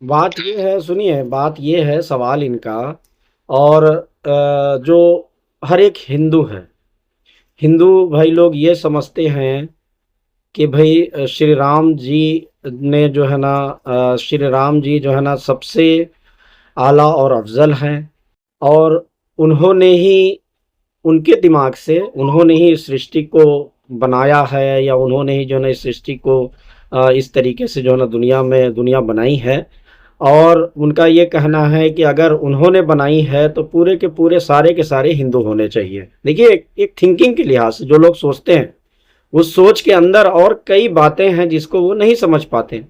बात ये है, सुनिए, बात ये है सवाल इनका। और जो हर एक हिंदू है, हिंदू भाई लोग ये समझते हैं कि भाई श्री राम जी ने जो है ना, श्री राम जी जो है ना सबसे आला और अफजल हैं। और उन्होंने ही, उनके दिमाग से उन्होंने ही इस सृष्टि को बनाया है, या उन्होंने ही जो है ना इस सृष्टि को इस तरीके से जो है ना दुनिया बनाई है। और उनका ये कहना है कि अगर उन्होंने बनाई है तो पूरे के पूरे सारे के सारे हिंदू होने चाहिए। देखिए, एक थिंकिंग के लिहाज से जो लोग सोचते हैं, उस सोच के अंदर और कई बातें हैं जिसको वो नहीं समझ पाते।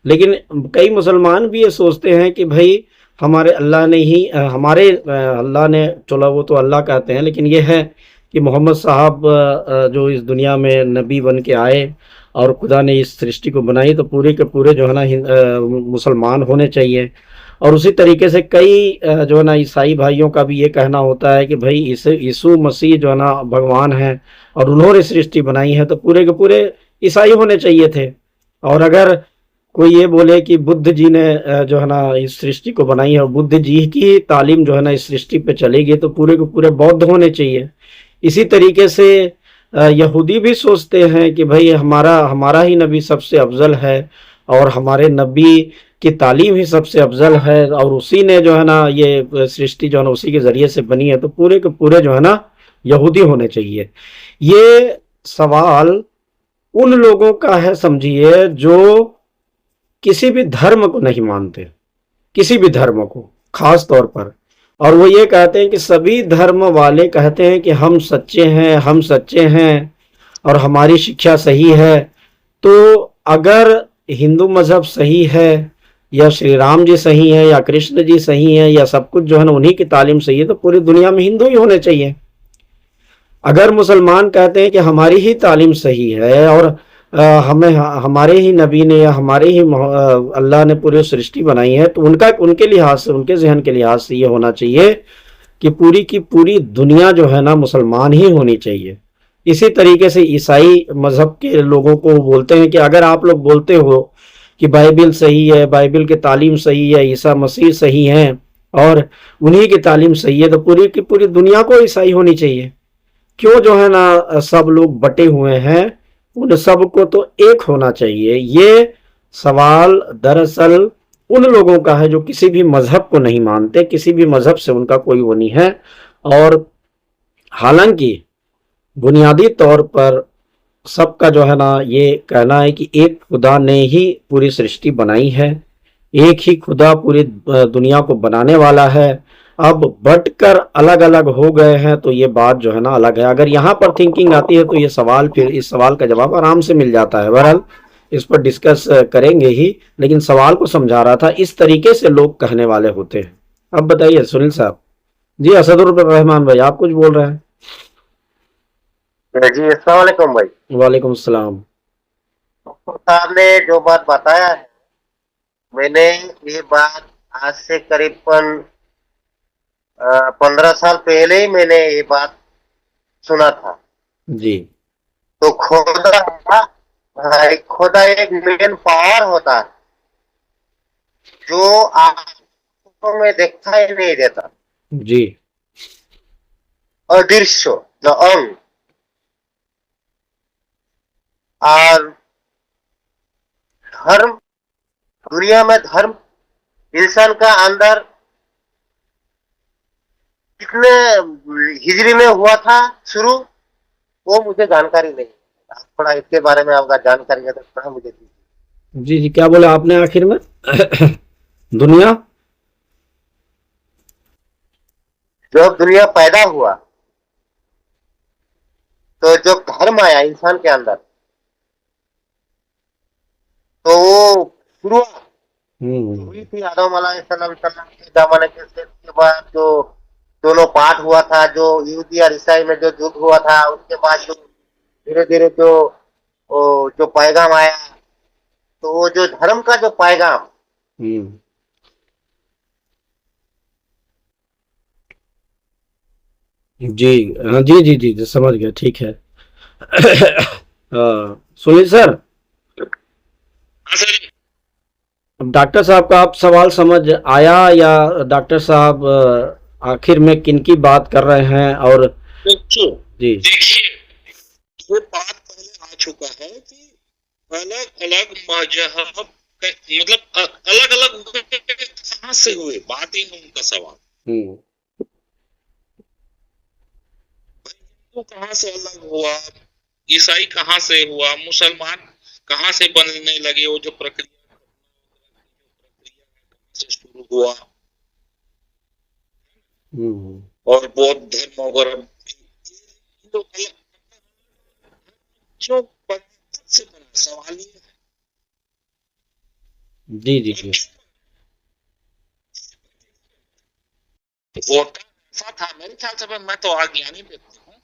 लेकिन कई मुसलमान भी ये सोचते हैं कि भाई हमारे अल्लाह ने ही अल्लाह ने, चलो वो तो अल्लाह कहते हैं, लेकिन ये है कि मोहम्मद साहब जो इस दुनिया में नबी बन के आए और खुदा ने इस सृष्टि को बनाई, तो पूरे के पूरे जो है ना मुसलमान होने चाहिए। और उसी तरीके से कई जो है ना ईसाई भाइयों का भी ये कहना होता है कि भाई यीशु मसीह जो है ना भगवान है और उन्होंने सृष्टि बनाई है, तो पूरे के पूरे ईसाई होने चाहिए थे। और अगर कोई ये बोले कि बुद्ध जी ने जो है ना इस सृष्टि को बनाई है और बुद्ध जी की तालीम जो है ना इस सृष्टि पे चलेगी, तो पूरे के पूरे बौद्ध होने चाहिए। इसी तरीके से यहूदी भी सोचते हैं कि भाई हमारा हमारा ही नबी सबसे अफजल है और हमारे नबी की तालीम ही सबसे अफजल है, और उसी ने जो है ना ये सृष्टि जो है ना उसी के ज़रिए से बनी है, तो पूरे के पूरे जो है ना यहूदी होने चाहिए। ये सवाल उन लोगों का है, समझिए, जो किसी भी धर्म को नहीं मानते, किसी भी धर्म को खास तौर पर। और वो ये कहते हैं कि सभी धर्म वाले कहते हैं कि हम सच्चे हैं, हम सच्चे हैं और हमारी शिक्षा सही है। तो अगर हिंदू मजहब सही है, या श्री राम जी सही है, या कृष्ण जी सही है, या सब कुछ जो है ना उन्हीं की तालीम सही है, तो पूरी दुनिया में हिंदू ही होने चाहिए। अगर मुसलमान कहते हैं कि हमारी ही तालीम सही है और हमें हमारे ही नबी ने या हमारे ही अल्लाह ने पूरी सृष्टि बनाई है, तो उनका उनके लिहाज से, उनके जहन के लिहाज से ये होना चाहिए कि पूरी की पूरी दुनिया जो है ना मुसलमान ही होनी चाहिए। इसी तरीके से ईसाई मजहब के लोगों को बोलते हैं कि अगर आप लोग बोलते हो कि बाइबिल सही है, बाइबिल की तालीम सही है, ईसा मसीह सही है और उन्हीं की तालीम सही है, तो पूरी की पूरी दुनिया को ईसाई होनी चाहिए। क्यों जो है ना सब लोग बटे हुए हैं, उन सबको तो एक होना चाहिए। ये सवाल दरअसल उन लोगों का है जो किसी भी मजहब को नहीं मानते, किसी भी मजहब से उनका कोई वो नहीं है। और हालांकि बुनियादी तौर पर सबका जो है ना ये कहना है कि एक खुदा ने ही पूरी सृष्टि बनाई है, एक ही खुदा पूरी दुनिया को बनाने वाला है। अब बटकर अलग अलग हो गए हैं तो ये बात जो है ना अलग है। अगर यहाँ पर थिंकिंग आती है तो ये सवाल, फिर इस सवाल का जवाब आराम से मिल जाता है। बहरहाल इस पर डिस्कस करेंगे ही, लेकिन सवाल को समझा रहा था, इस तरीके से लोग कहने वाले होते हैं। अब बताइए सुनील साहब। जी, असदुर रहमान भाई, आप कुछ बोल रहे हैं? जी अस्सलाम वालेकुम भाई। वालेकुम सलाम। आपने जो बात बताया है, मैंने ये बात आज से करीबन 15 साल पहले ही मैंने ये बात सुना था। जी। तो खुदा एक मेन पावर होता है जो आंखों में दिखाई नहीं देता, जी। अदृश्य, द अंग। और धर्म, दुनिया में धर्म इंसान का अंदर कितने हिजरी में हुआ था शुरू, वो मुझे जानकारी नहीं। आप थोड़ा इसके बारे में आपका जानकारी है तो थोड़ा मुझे दीजिए। जी जी, क्या बोला आपने आखिर में? दुनिया। जब दुनिया पैदा हुआ तो जो धर्म आया इंसान के अंदर, तो वो शुरुआत हुई थी आदम अलैहिस्सलाम के जमाने के बाद। जो दोनों पार्ट हुआ था, जो यहूदी और ईसाई में जो युद्ध हुआ था, उसके बाद जो धीरे धीरे जो पैगाम आया, तो वो जो धर्म का जो पैगाम। हम्म। जी। हाँ, जी जी जी जी, समझ गया, ठीक है। सुनील सर। हाँ सर। अब डॉक्टर साहब का आप सवाल समझ आया या डॉक्टर साहब आखिर में किनकी बात कर रहे हैं? और देखिए जी देखिए ये बात पहले आ चुका है कि अलग अलग मजहब मतलब अलग अलग कहाँ से हुए, बात ही है उनका सवाल। हम्म हिंदू कहाँ से अलग हुआ, ईसाई कहाँ से हुआ, मुसलमान कहाँ से बनने लगे, वो जो प्रक्रिया से शुरू हुआ, हम्म और बौद्ध धर्म वगैरह तो क्यों से बना, सवाल ये है। जी जी जी होता ऐसा था मेरे ख्याल से, मैं तो अज्ञानी व्यक्ति हूँ,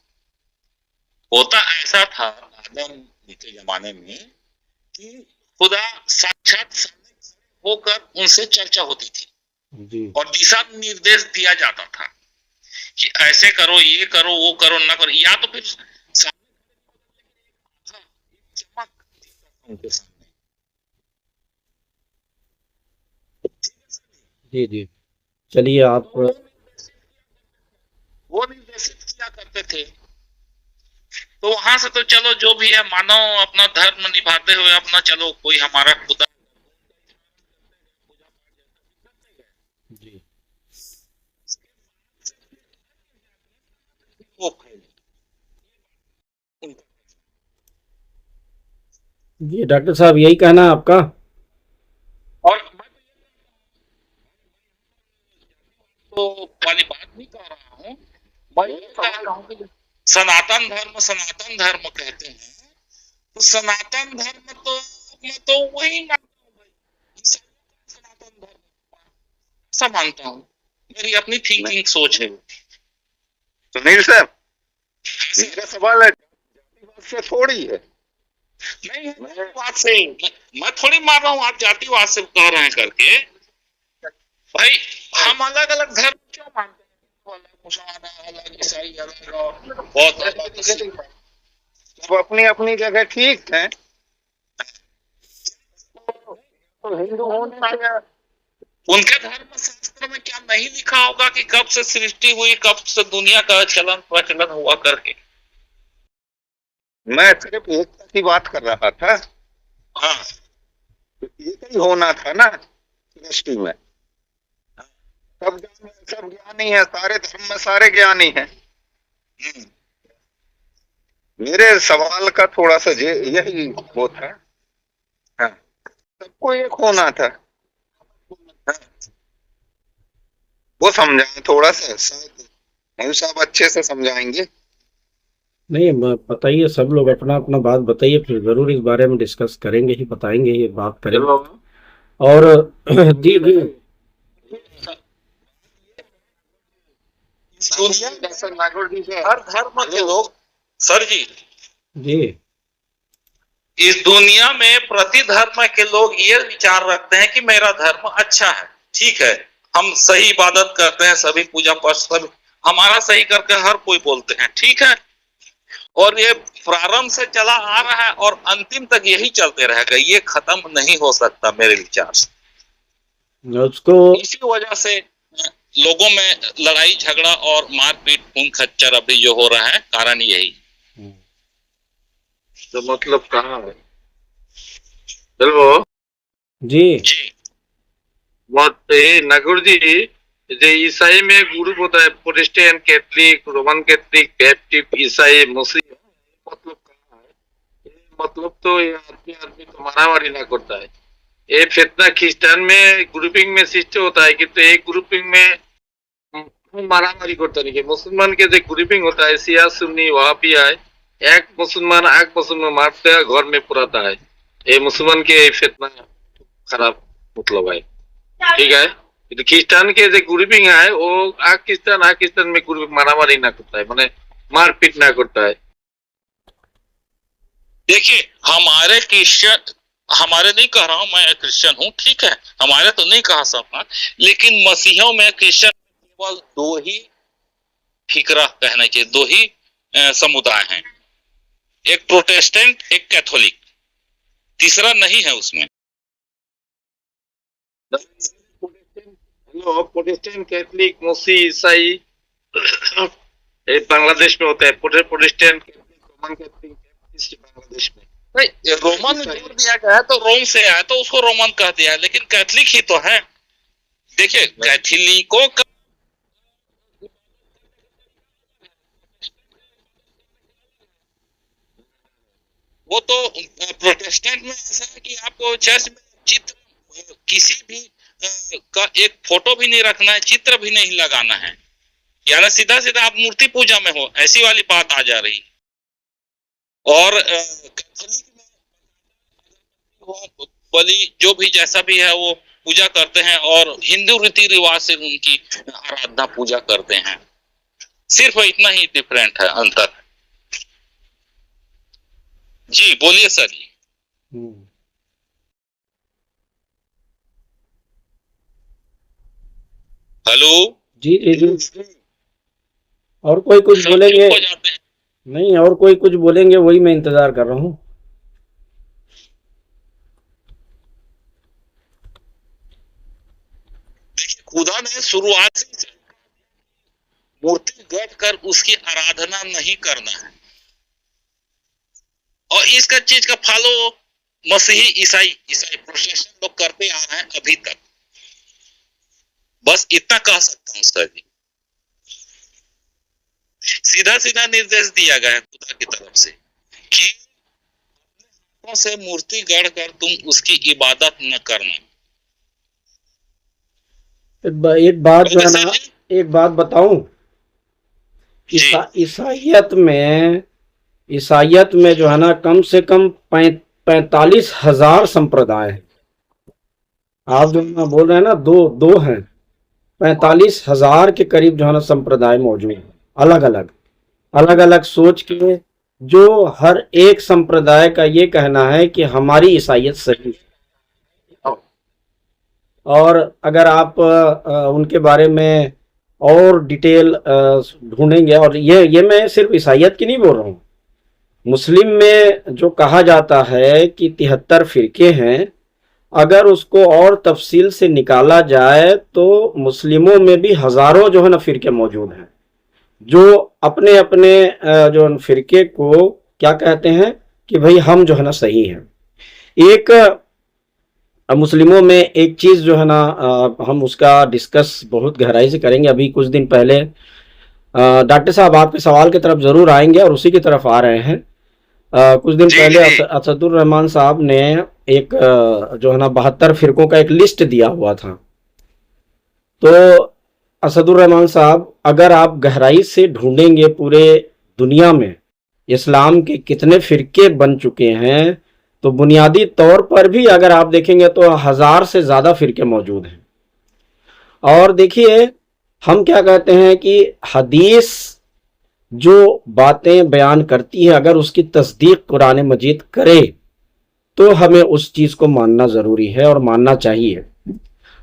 होता ऐसा था आदम के जमाने में कि खुदा साक्षात सामने होकर उनसे चर्चा होती थी जी और दिशा निर्देश दिया जाता था कि ऐसे करो, ये करो, वो करो, ना करो, या तो फिर चमक उनके सामने। जी जी चलिए आप वो निर्देशित किया करते थे। तो वहां से तो चलो जो भी है, मानो अपना धर्म निभाते हुए अपना, चलो कोई हमारा खुदा जी वो जी डॉक्टर साहब यही कहना है आपका? और मैं तो वाली बात नहीं कर रहा हूँ, मैं ये कह रहा हूँ कि सनातन धर्म कहते हैं, तो सनातन धर्म तो मैं तो वही मानता हूँ भाई, सनातन धर्म ऐसा मानता हूँ, मेरी अपनी थिंकिंग सोच है। सुनील साहब, मेरा सवाल है जातिवाद से थोड़ी है। नहीं है बात से मैं थोड़ी मार रहा हूँ, आप जातिवाद से कह रहे हैं करके। भाई हम अलग अलग धर्म क्यों मानते हैं, अलग मुसलमान अलग, ईसाई अलग, और बौद्ध अलग, सब अपनी अपनी जगह ठीक है, तो हिंदू होने का उनके धर्म शास्त्र में क्या नहीं लिखा होगा कि कब से सृष्टि हुई, कब से दुनिया का चलन प्रचलन हुआ करके? मैं सिर्फ एकता की बात कर रहा था। हाँ तो एक ही होना था ना सृष्टि में। सब ज्ञानी है, सारे धर्म में सारे ज्ञानी हैं। मेरे सवाल का थोड़ा सा यही वो था। हाँ, सबको एक होना था। हाँ, वो समझाएं थोड़ा सा, शायद हम सब अच्छे से समझाएंगे। नहीं बताइए, सब लोग अपना अपना बात बताइए, फिर जरूर इस बारे में डिस्कस करेंगे ही, बताएंगे ही, बात करेंगे। और जी जी हर धर्म के लोग, सर जी, जी इस दुनिया में प्रति धर्म के लोग ये विचार रखते हैं कि मेरा धर्म अच्छा है, ठीक है, हम सही इबादत करते हैं, सभी पूजा पाठ सब हमारा सही करके हर कोई बोलते हैं, ठीक है, और ये प्रारंभ से चला आ रहा है और अंतिम तक यही चलते रहेगा, ये खत्म नहीं हो सकता मेरे विचार से। उसको इसी वजह से लोगों में लड़ाई झगड़ा और मारपीट खून खच्चर अभी जो हो रहा है, कारण यही। तो मतलब कहाँ है? हेलो जी जी मत नगुर जी, जो ईसाई में ग्रुप होता है Protestant, Catholic, Roman Catholic, Baptist, ईसाई, मुस्लिम, मतलब कहाँ है? ये मतलब तो ये आदमी आदमी तो मारामारी ना करता है। ये फितना क्रिश्चियन में ग्रुपिंग में सिस्टम होता है कि तो एक ग्रुपिंग में मारामारी करता नहीं। मुसलमान के जो ग्रुपिंग होता है शिया सुन्नी वहां भी है, एक मुसलमान मारते हैं, घर में पुराता है। ये मुसलमान के फितना खराब मतलब है, ठीक है। तो क्रिश्चियन के जो ग्रुपिंग है वो क्रिश्चियन में ग्रुप मारामारी ना करता है, माने मारपीट ना करता है। देखिए, हमारे क्रिश्चियन, हमारे नहीं कह रहा हूं, मैं क्रिश्चियन हूं, ठीक है, हमारे तो नहीं कहा सकता, लेकिन मसीहों में क्रिश्चियन केवल दो ही फिक्रा कहना चाहिए, दो ही समुदाय हैं, एक प्रोटेस्टेंट एक कैथोलिक, तीसरा नहीं है उसमें। हेलो, प्रोटेस्टेंट, कैथलिक, मसीह, ईसाई ये बांग्लादेश में होता है। Protestant, Catholic, Roman Catholic, Baptist Bangladesh में। नहीं, रोमन जोड़ दिया गया है तो रोम से आया तो उसको रोमन कह दिया है, लेकिन कैथलिक ही तो है। देखिए, कैथलिकों का वो तो प्रोटेस्टेंट में ऐसा है कि आपको चर्च में चित्र किसी भी का एक फोटो भी नहीं रखना है, चित्र भी नहीं लगाना है, यानी सीधा सीधा आप मूर्ति पूजा में हो, ऐसी वाली बात आ जा रही। और कैथोलिक में वो बलि जो भी जैसा भी है वो पूजा करते हैं और हिंदू रीति रिवाज से उनकी आराधना पूजा करते हैं। सिर्फ इतना ही डिफरेंट है, अंतर है। जी बोलिए सर जी। हेलो जी जी जी। और कोई कुछ बोलेंगे? हो जाते हैं। नहीं, और कोई कुछ बोलेंगे, वही मैं इंतजार कर रहा हूँ। देखिए, खुदा ने शुरुआत से मूर्ति गढ़ कर उसकी आराधना नहीं करना है, और इसका चीज का फॉलो मसीही ईसाई प्रोटेस्टेंट लोग करते आ रहे हैं अभी तक। बस इतना कह सकता हूँ सर जी। सीधा सीधा निर्देश दिया गया है खुदा की तरफ से कि अपने हाथों से मूर्ति गढ़ कर तुम उसकी इबादत न करना। एक बात जो है ना, एक बात बताऊं, ईसाइयत में जो है ना कम से कम 45,000 संप्रदाय हैं। आप जो ना बोल रहे हैं ना, दो हैं, 45,000 के करीब जो है ना संप्रदाय मौजूद हैं, अलग अलग सोच के, जो हर एक संप्रदाय का ये कहना है कि हमारी ईसाइयत सही है। और अगर आप उनके बारे में और डिटेल ढूंढेंगे, और ये मैं सिर्फ ईसाइयत की नहीं बोल रहा हूँ, मुस्लिम में जो कहा जाता है कि 73 फिरके हैं, अगर उसको और तफसील से निकाला जाए तो मुस्लिमों में भी हजारों जो है ना फिरके मौजूद हैं, जो अपने अपने जो फिरके को क्या कहते हैं कि भाई हम जो है ना सही हैं। एक मुस्लिमों में एक चीज़ जो है ना, हम उसका डिस्कस बहुत गहराई से करेंगे। अभी कुछ दिन पहले डॉक्टर साहब आपके सवाल की तरफ ज़रूर आएंगे और उसी की तरफ आ रहे हैं। कुछ दिन पहले असदुर रहमान साहब ने एक जो है ना 72 फिरकों का एक लिस्ट दिया हुआ था। तो असदुर रहमान साहब, अगर आप गहराई से ढूंढेंगे पूरे दुनिया में इस्लाम के कितने फिरके बन चुके हैं, तो बुनियादी तौर पर भी अगर आप देखेंगे तो 1000 से ज़्यादा फिरके मौजूद हैं। और देखिए, हम क्या कहते हैं कि हदीस जो बातें बयान करती है, अगर उसकी तस्दीक कुरान मजीद करे तो हमें उस चीज़ को मानना ज़रूरी है और मानना चाहिए।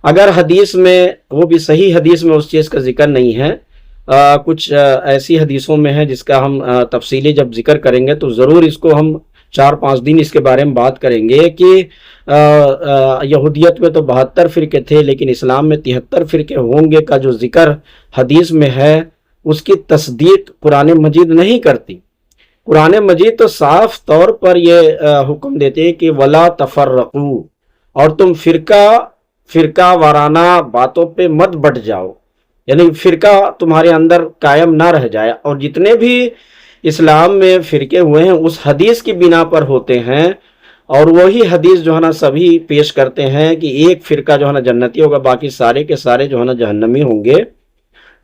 अगर हदीस में, वो भी सही हदीस में, उस चीज़ का जिक्र नहीं है, कुछ ऐसी हदीसों में है जिसका हम तफसीली जब जिक्र करेंगे तो ज़रूर इसको हम 4-5 दिन इसके बारे में बात करेंगे कि यहूदियत में तो 72 फिरके थे, लेकिन इस्लाम में 73 फिरके होंगे का जो जिक्र हदीस में है, उसकी तस्दीक कुरान मजीद नहीं करती। कुरान मजीद तो साफ तौर पर यह हुक्म देते हैं कि वला तफर्रकू, और तुम फिरका वाराना बातों पे मत बट जाओ, यानी फिरका तुम्हारे अंदर कायम ना रह जाए। और जितने भी इस्लाम में फिरके हुए हैं उस हदीस की बिना पर होते हैं, और वही हदीस जो है ना सभी पेश करते हैं कि एक फिरका जो है ना जन्नती होगा, बाकी सारे के सारे जो है ना जहन्नमी होंगे।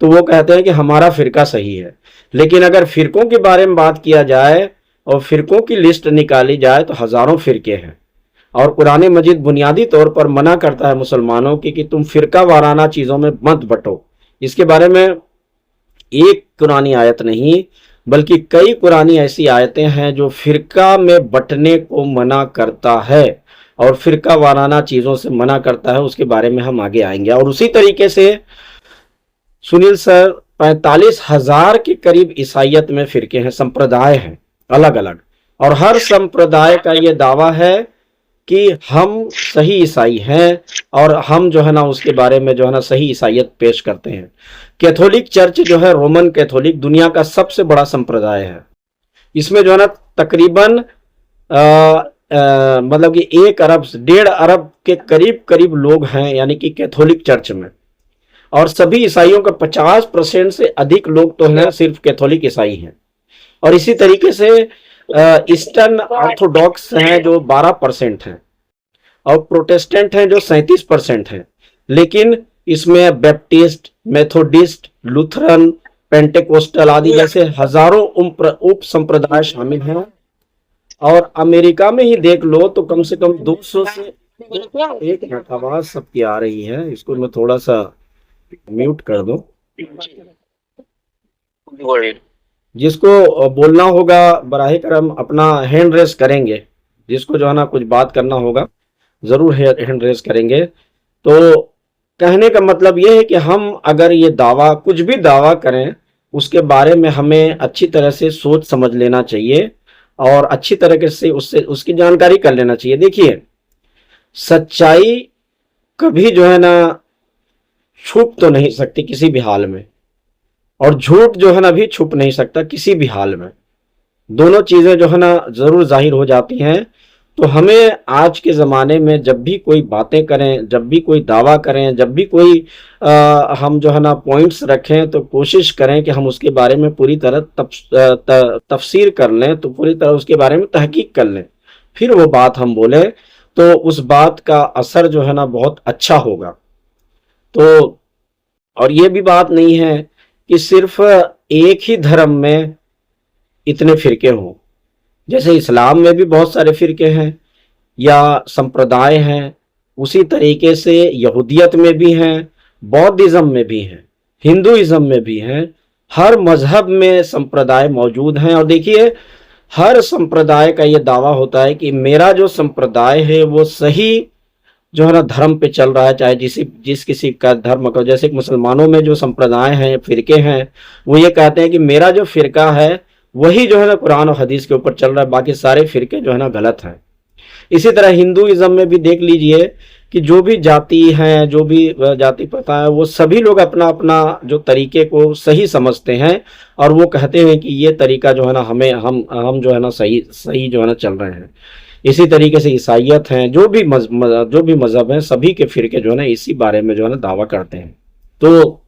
तो वो कहते हैं कि हमारा फिरका सही है। लेकिन अगर फिरकों के बारे में बात किया जाए और फिरकों की लिस्ट निकाली जाए तो हज़ारों फिरके हैं, और कुरान मजीद बुनियादी तौर पर मना करता है मुसलमानों की कि तुम फिरका वाराना चीज़ों में मत बटो। इसके बारे में एक कुरानी आयत नहीं बल्कि कई कुरानी ऐसी आयतें हैं जो फिरका में बटने को मना करता है और फिरका वाराना चीज़ों से मना करता है। उसके बारे में हम आगे आएंगे। और उसी तरीके से सुनील सर, 45,000 के करीब ईसाइयत में फिरके हैं, संप्रदाय हैं अलग अलग, और हर संप्रदाय का ये दावा है कि हम सही ईसाई हैं और हम जो है ना उसके बारे में जो है ना सही ईसाइयत पेश करते हैं। कैथोलिक चर्च जो है, रोमन कैथोलिक, दुनिया का सबसे बड़ा संप्रदाय है। इसमें जो है ना तकरीबन मतलब कि 1 अरब 1.5 अरब के करीब करीब लोग हैं, यानी कि कैथोलिक चर्च में। और सभी ईसाइयों का 50% से अधिक लोग तो है सिर्फ कैथोलिक ईसाई हैं। और इसी तरीके से ईस्टर्न ऑर्थोडॉक्स हैं जो 12% हैं, और प्रोटेस्टेंट हैं जो 37% हैं। लेकिन इसमें बैप्टिस्ट, मेथोडिस्ट, लूथरन, पेंटेकोस्टल आदि जैसे हजारों उप संप्रदाय शामिल हैं। और अमेरिका में ही देख लो तो कम से कम 200 से, एक मिनट आवाज सबकी आ रही है, इसको मैं थोड़ा सा म्यूट कर दूं। जिसको बोलना होगा बराहे करम अपना हैंड रेस करेंगे, जिसको जो है ना कुछ बात करना होगा जरूर हैंड रेस करेंगे। तो कहने का मतलब ये है कि हम अगर ये दावा, कुछ भी दावा करें, उसके बारे में हमें अच्छी तरह से सोच समझ लेना चाहिए और अच्छी तरीके से उसकी जानकारी कर लेना चाहिए। देखिए, सच्चाई कभी जो है ना छुप तो नहीं सकती किसी भी हाल में, और झूठ जो है ना भी छुप नहीं सकता किसी भी हाल में। दोनों चीजें जो है ना जरूर जाहिर हो जाती हैं। तो हमें आज के ज़माने में जब भी कोई बातें करें, जब भी कोई दावा करें, जब भी कोई हम जो है ना पॉइंट्स रखें, तो कोशिश करें कि हम उसके बारे में पूरी तरह तफसीर कर लें, तो पूरी तरह उसके बारे में तहकीक कर लें, फिर वो बात हम बोलें, तो उस बात का असर जो है ना बहुत अच्छा होगा। तो और ये भी बात नहीं है कि सिर्फ एक ही धर्म में इतने फिरके हों। जैसे इस्लाम में भी बहुत सारे फिरके हैं या संप्रदाय हैं, उसी तरीके से यहूदियत में भी हैं, बौद्धिज्म में भी हैं, हिंदुइज्म में भी हैं। हर मजहब में संप्रदाय मौजूद हैं। और देखिए, हर संप्रदाय का ये दावा होता है कि मेरा जो संप्रदाय है वो सही जो है ना धर्म पे चल रहा है, चाहे जिस किसी का धर्म का। जैसे मुसलमानों में जो संप्रदाय हैं, फिरके हैं, वो ये कहते हैं कि मेरा जो फिरका है वही जो है ना कुरान और हदीस के ऊपर चल रहा है, बाकी सारे फिरके जो है ना गलत हैं। इसी तरह हिंदुइज्म में भी देख लीजिए कि जो भी जाति हैं, जो भी जाति प्रथा है, वो सभी लोग अपना अपना जो तरीके को सही समझते हैं और वो कहते हैं कि ये तरीका जो है ना हम जो है ना सही जो है ना चल रहे हैं। इसी तरीके से ईसाइयत हैं, जो भी मजहब हैं, सभी के फिरके जो है ना इसी बारे में जो है ना दावा करते हैं। तो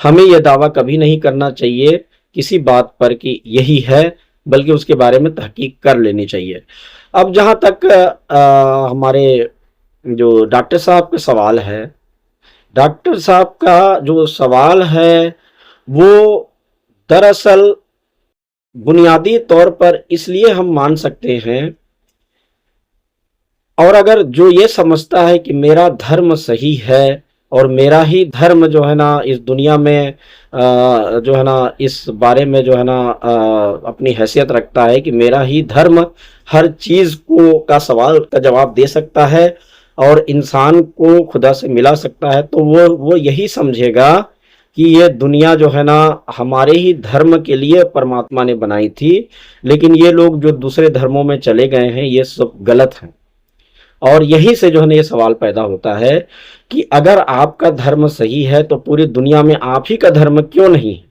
हमें यह दावा कभी नहीं करना चाहिए किसी बात पर कि यही है, बल्कि उसके बारे में तहकीक कर लेनी चाहिए। अब जहाँ तक हमारे जो डॉक्टर साहब का सवाल है, डॉक्टर साहब का जो सवाल है वो दरअसल बुनियादी तौर पर इसलिए हम मान सकते हैं, और अगर जो ये समझता है कि मेरा धर्म सही है और मेरा ही धर्म जो है ना इस दुनिया में जो है ना इस बारे में जो है ना अपनी हैसियत रखता है कि मेरा ही धर्म हर चीज़ को का सवाल का जवाब दे सकता है और इंसान को खुदा से मिला सकता है, तो वो यही समझेगा कि ये दुनिया जो है ना हमारे ही धर्म के लिए परमात्मा ने बनाई थी, लेकिन ये लोग जो दूसरे धर्मों में चले गए हैं ये सब गलत हैं। और यही से जो है ना ये सवाल पैदा होता है कि अगर आपका धर्म सही है तो पूरी दुनिया में आप ही का धर्म क्यों नहीं है,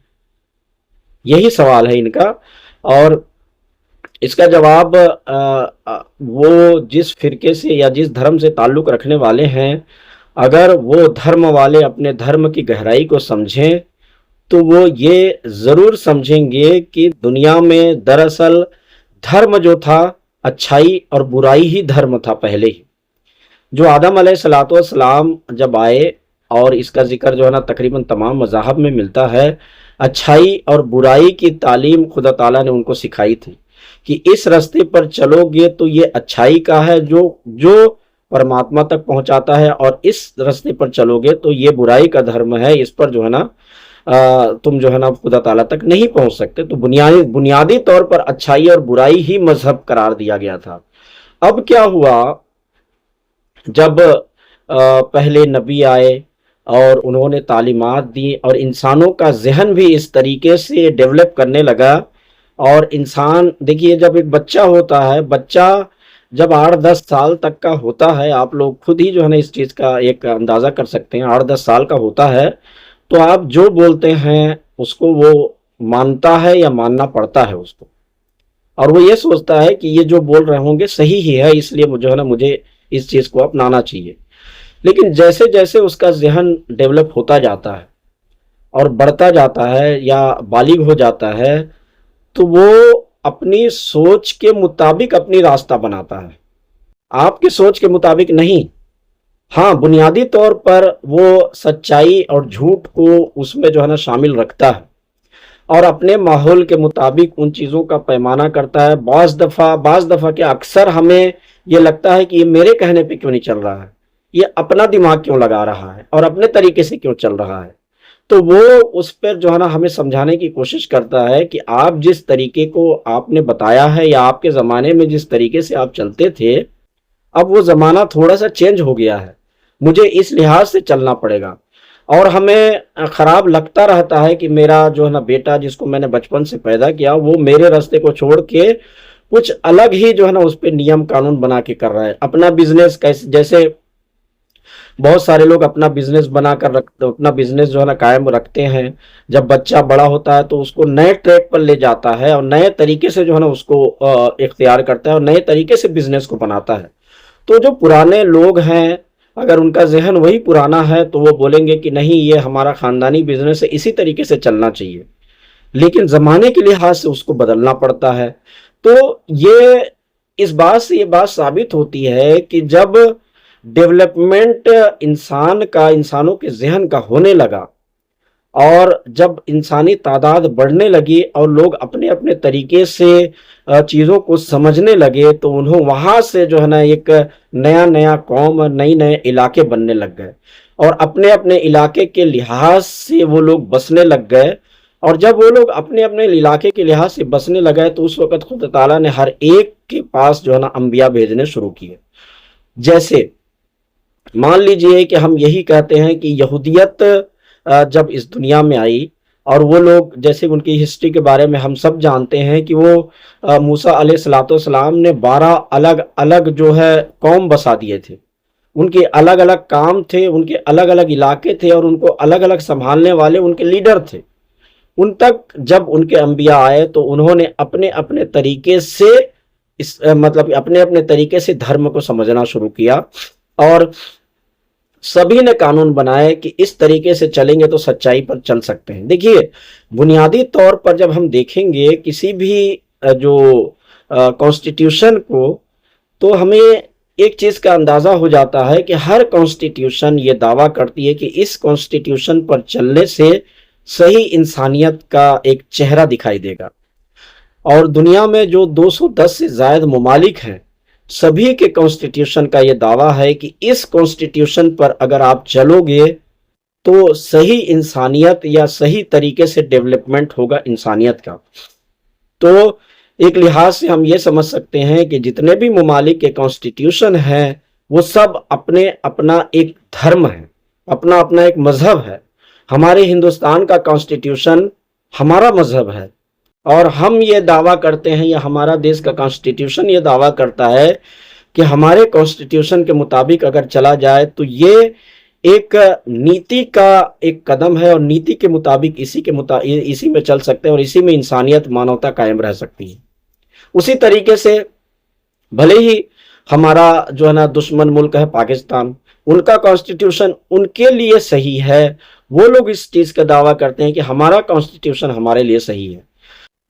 यही सवाल है इनका। और इसका जवाब वो जिस फिरके से या जिस धर्म से ताल्लुक़ रखने वाले हैं, अगर वो धर्म वाले अपने धर्म की गहराई को समझें तो वो ये ज़रूर समझेंगे कि दुनिया में दरअसल धर्म जो था अच्छाई और बुराई ही धर्म था पहले ही। जो आदम अलैहिस्सलाम जब आए, और इसका जिक्र जो है ना तकरीबन तमाम मज़ाहब में मिलता है, अच्छाई और बुराई की तालीम खुदा ताला ने उनको सिखाई थी कि इस रास्ते पर चलोगे तो ये अच्छाई का है जो परमात्मा तक पहुंचाता है, और इस रास्ते पर चलोगे तो ये बुराई का धर्म है, इस पर जो है ना तुम जो है ना खुदा ताला तक नहीं पहुंच सकते। तो बुनियादी तौर पर अच्छाई और बुराई ही मजहब करार दिया गया था। अब क्या हुआ, जब पहले नबी आए और उन्होंने तालीमात दी और इंसानों का जहन भी इस तरीके से डेवलप करने लगा। और इंसान देखिए, जब एक बच्चा होता है, बच्चा जब 8-10 साल तक का होता है, आप लोग खुद ही जो है ना इस चीज़ का एक अंदाज़ा कर सकते हैं, 8-10 साल का होता है, तो आप जो बोलते हैं उसको वो मानता है या मानना पड़ता है उसको, और वो ये सोचता है कि ये जो बोल रहे होंगे सही ही है, इसलिए जो है ना मुझे इस चीज़ को अपनाना चाहिए। लेकिन जैसे जैसे उसका ज़हन डेवलप होता जाता है और बढ़ता जाता है या बालिग हो जाता है, तो वो अपनी सोच के मुताबिक अपनी रास्ता बनाता है, आपकी सोच के मुताबिक नहीं। हाँ, बुनियादी तौर पर वो सच्चाई और झूठ को उसमें जो है ना शामिल रखता है और अपने माहौल के मुताबिक उन चीज़ों का पैमाना करता है। बाज़ दफ़ा क्या अक्सर हमें ये लगता है कि ये मेरे कहने पे क्यों नहीं चल रहा है, ये अपना दिमाग क्यों लगा रहा है और अपने तरीके से क्यों चल रहा है। तो वो उस पर जो है ना हमें समझाने की कोशिश करता है कि आप जिस तरीके को आपने बताया है या आपके ज़माने में जिस तरीके से आप चलते थे, अब वो ज़माना थोड़ा सा चेंज हो गया है, मुझे इस लिहाज से चलना पड़ेगा। और हमें ख़राब लगता रहता है कि मेरा जो है ना बेटा, जिसको मैंने बचपन से पैदा किया, वो मेरे रास्ते को छोड़ के कुछ अलग ही जो है ना उस पर नियम कानून बना के कर रहा है। अपना बिजनेस कैसे, जैसे बहुत सारे लोग अपना बिजनेस बनाकर अपना बिजनेस जो है ना कायम रखते हैं, जब बच्चा बड़ा होता है तो उसको नए ट्रैक पर ले जाता है और नए तरीके से जो है ना उसको इख्तियार करता है और नए तरीके से बिजनेस को बनाता है। तो जो पुराने लोग हैं, अगर उनका जहन वही पुराना है तो वो बोलेंगे कि नहीं, ये हमारा ख़ानदानी बिजनेस है, इसी तरीके से चलना चाहिए। लेकिन ज़माने के लिहाज से उसको बदलना पड़ता है। तो ये इस बात से ये बात साबित होती है कि जब डेवलपमेंट इंसानों के जहन का होने लगा और जब इंसानी तादाद बढ़ने लगी और लोग अपने अपने तरीके से चीज़ों को समझने लगे, तो उन्हों वहाँ से जो है ना एक नया नया कौम, नए नए इलाके बनने लग गए और अपने अपने इलाके के लिहाज से वो लोग बसने लग गए। और जब वो लोग अपने अपने इलाके के लिहाज से बसने लगे तो उस वक़्त खुद ताला ने हर एक के पास जो है ना अंबिया भेजने शुरू किए। जैसे मान लीजिए कि हम यही कहते हैं कि यहूदियत जब इस दुनिया में आई और वो लोग, जैसे उनकी हिस्ट्री के बारे में हम सब जानते हैं कि वो मूसा अलैहिस्सलाम ने 12 अलग अलग जो है कौम बसा दिए थे। उनके अलग अलग काम थे, उनके अलग अलग इलाके थे और उनको अलग अलग संभालने वाले उनके लीडर थे। उन तक जब उनके अंबिया आए तो उन्होंने अपने अपने तरीके से मतलब अपने अपने तरीके से धर्म को समझना शुरू किया और सभी ने कानून बनाए कि इस तरीके से चलेंगे तो सच्चाई पर चल सकते हैं। देखिए, बुनियादी तौर पर जब हम देखेंगे किसी भी जो कॉन्स्टिट्यूशन को, तो हमें एक चीज़ का अंदाज़ा हो जाता है कि हर कॉन्स्टिट्यूशन ये दावा करती है कि इस कॉन्स्टिट्यूशन पर चलने से सही इंसानियत का एक चेहरा दिखाई देगा। और दुनिया में जो 210 से ज़ायद ममालिक हैं, सभी के कॉन्स्टिट्यूशन का ये दावा है कि इस कॉन्स्टिट्यूशन पर अगर आप चलोगे तो सही इंसानियत या सही तरीके से डेवलपमेंट होगा इंसानियत का। तो एक लिहाज से हम ये समझ सकते हैं कि जितने भी ममालिक के कॉन्स्टिट्यूशन हैं, वो सब अपने अपना एक धर्म है, अपना अपना एक मज़हब है। हमारे हिंदुस्तान का कॉन्स्टिट्यूशन हमारा मज़हब है और हम ये दावा करते हैं, या हमारा देश का कॉन्स्टिट्यूशन ये दावा करता है कि हमारे कॉन्स्टिट्यूशन के मुताबिक अगर चला जाए तो ये एक नीति का एक कदम है और नीति के मुताबिक इसी में चल सकते हैं और इसी में इंसानियत, मानवता कायम रह सकती है। उसी तरीके से भले ही हमारा जो है ना दुश्मन मुल्क है पाकिस्तान, उनका कॉन्स्टिट्यूशन उनके लिए सही है, वो लोग इस चीज़ का दावा करते हैं कि हमारा कॉन्स्टिट्यूशन हमारे लिए सही है।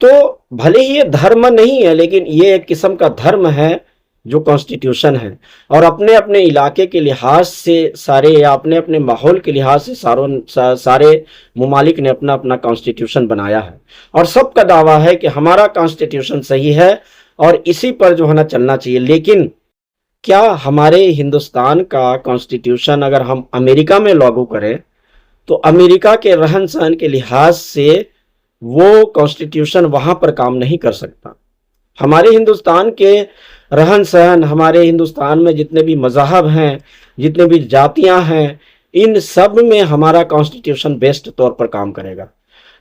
तो भले ही ये धर्म नहीं है, लेकिन ये एक किस्म का धर्म है जो कॉन्स्टिट्यूशन है, और अपने अपने इलाके के लिहाज से सारे, या अपने अपने माहौल के लिहाज से सारे ममालिक ने अपना अपना कॉन्स्टिट्यूशन बनाया है और सबका दावा है कि हमारा कॉन्स्टिट्यूशन सही है और इसी पर जो है ना चलना चाहिए। लेकिन क्या हमारे हिंदुस्तान का कॉन्स्टिट्यूशन अगर हम अमेरिका में लागू करें तो अमेरिका के रहन सहन के लिहाज से वो कॉन्स्टिट्यूशन वहाँ पर काम नहीं कर सकता। हमारे हिंदुस्तान के रहन सहन, हमारे हिंदुस्तान में जितने भी मज़हब हैं, जितने भी जातियां हैं, इन सब में हमारा कॉन्स्टिट्यूशन बेस्ट तौर पर काम करेगा।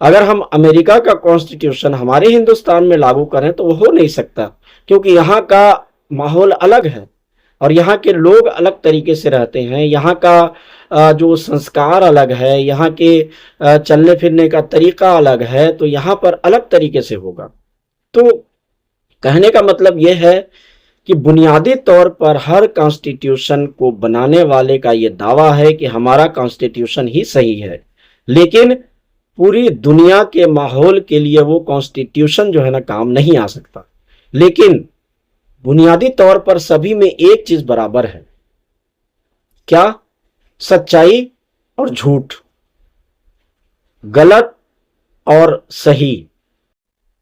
अगर हम अमेरिका का कॉन्स्टिट्यूशन हमारे हिंदुस्तान में लागू करें तो वो हो नहीं सकता, क्योंकि यहाँ का माहौल अलग है और यहाँ के लोग अलग तरीके से रहते हैं, यहाँ का जो संस्कार अलग है, यहाँ के चलने फिरने का तरीका अलग है, तो यहाँ पर अलग तरीके से होगा। तो कहने का मतलब यह है कि बुनियादी तौर पर हर कॉन्स्टिट्यूशन को बनाने वाले का ये दावा है कि हमारा कॉन्स्टिट्यूशन ही सही है, लेकिन पूरी दुनिया के माहौल के लिए वो कॉन्स्टिट्यूशन जो है ना काम नहीं आ सकता। लेकिन बुनियादी तौर पर सभी में एक चीज बराबर है, क्या? सच्चाई और झूठ, गलत और सही,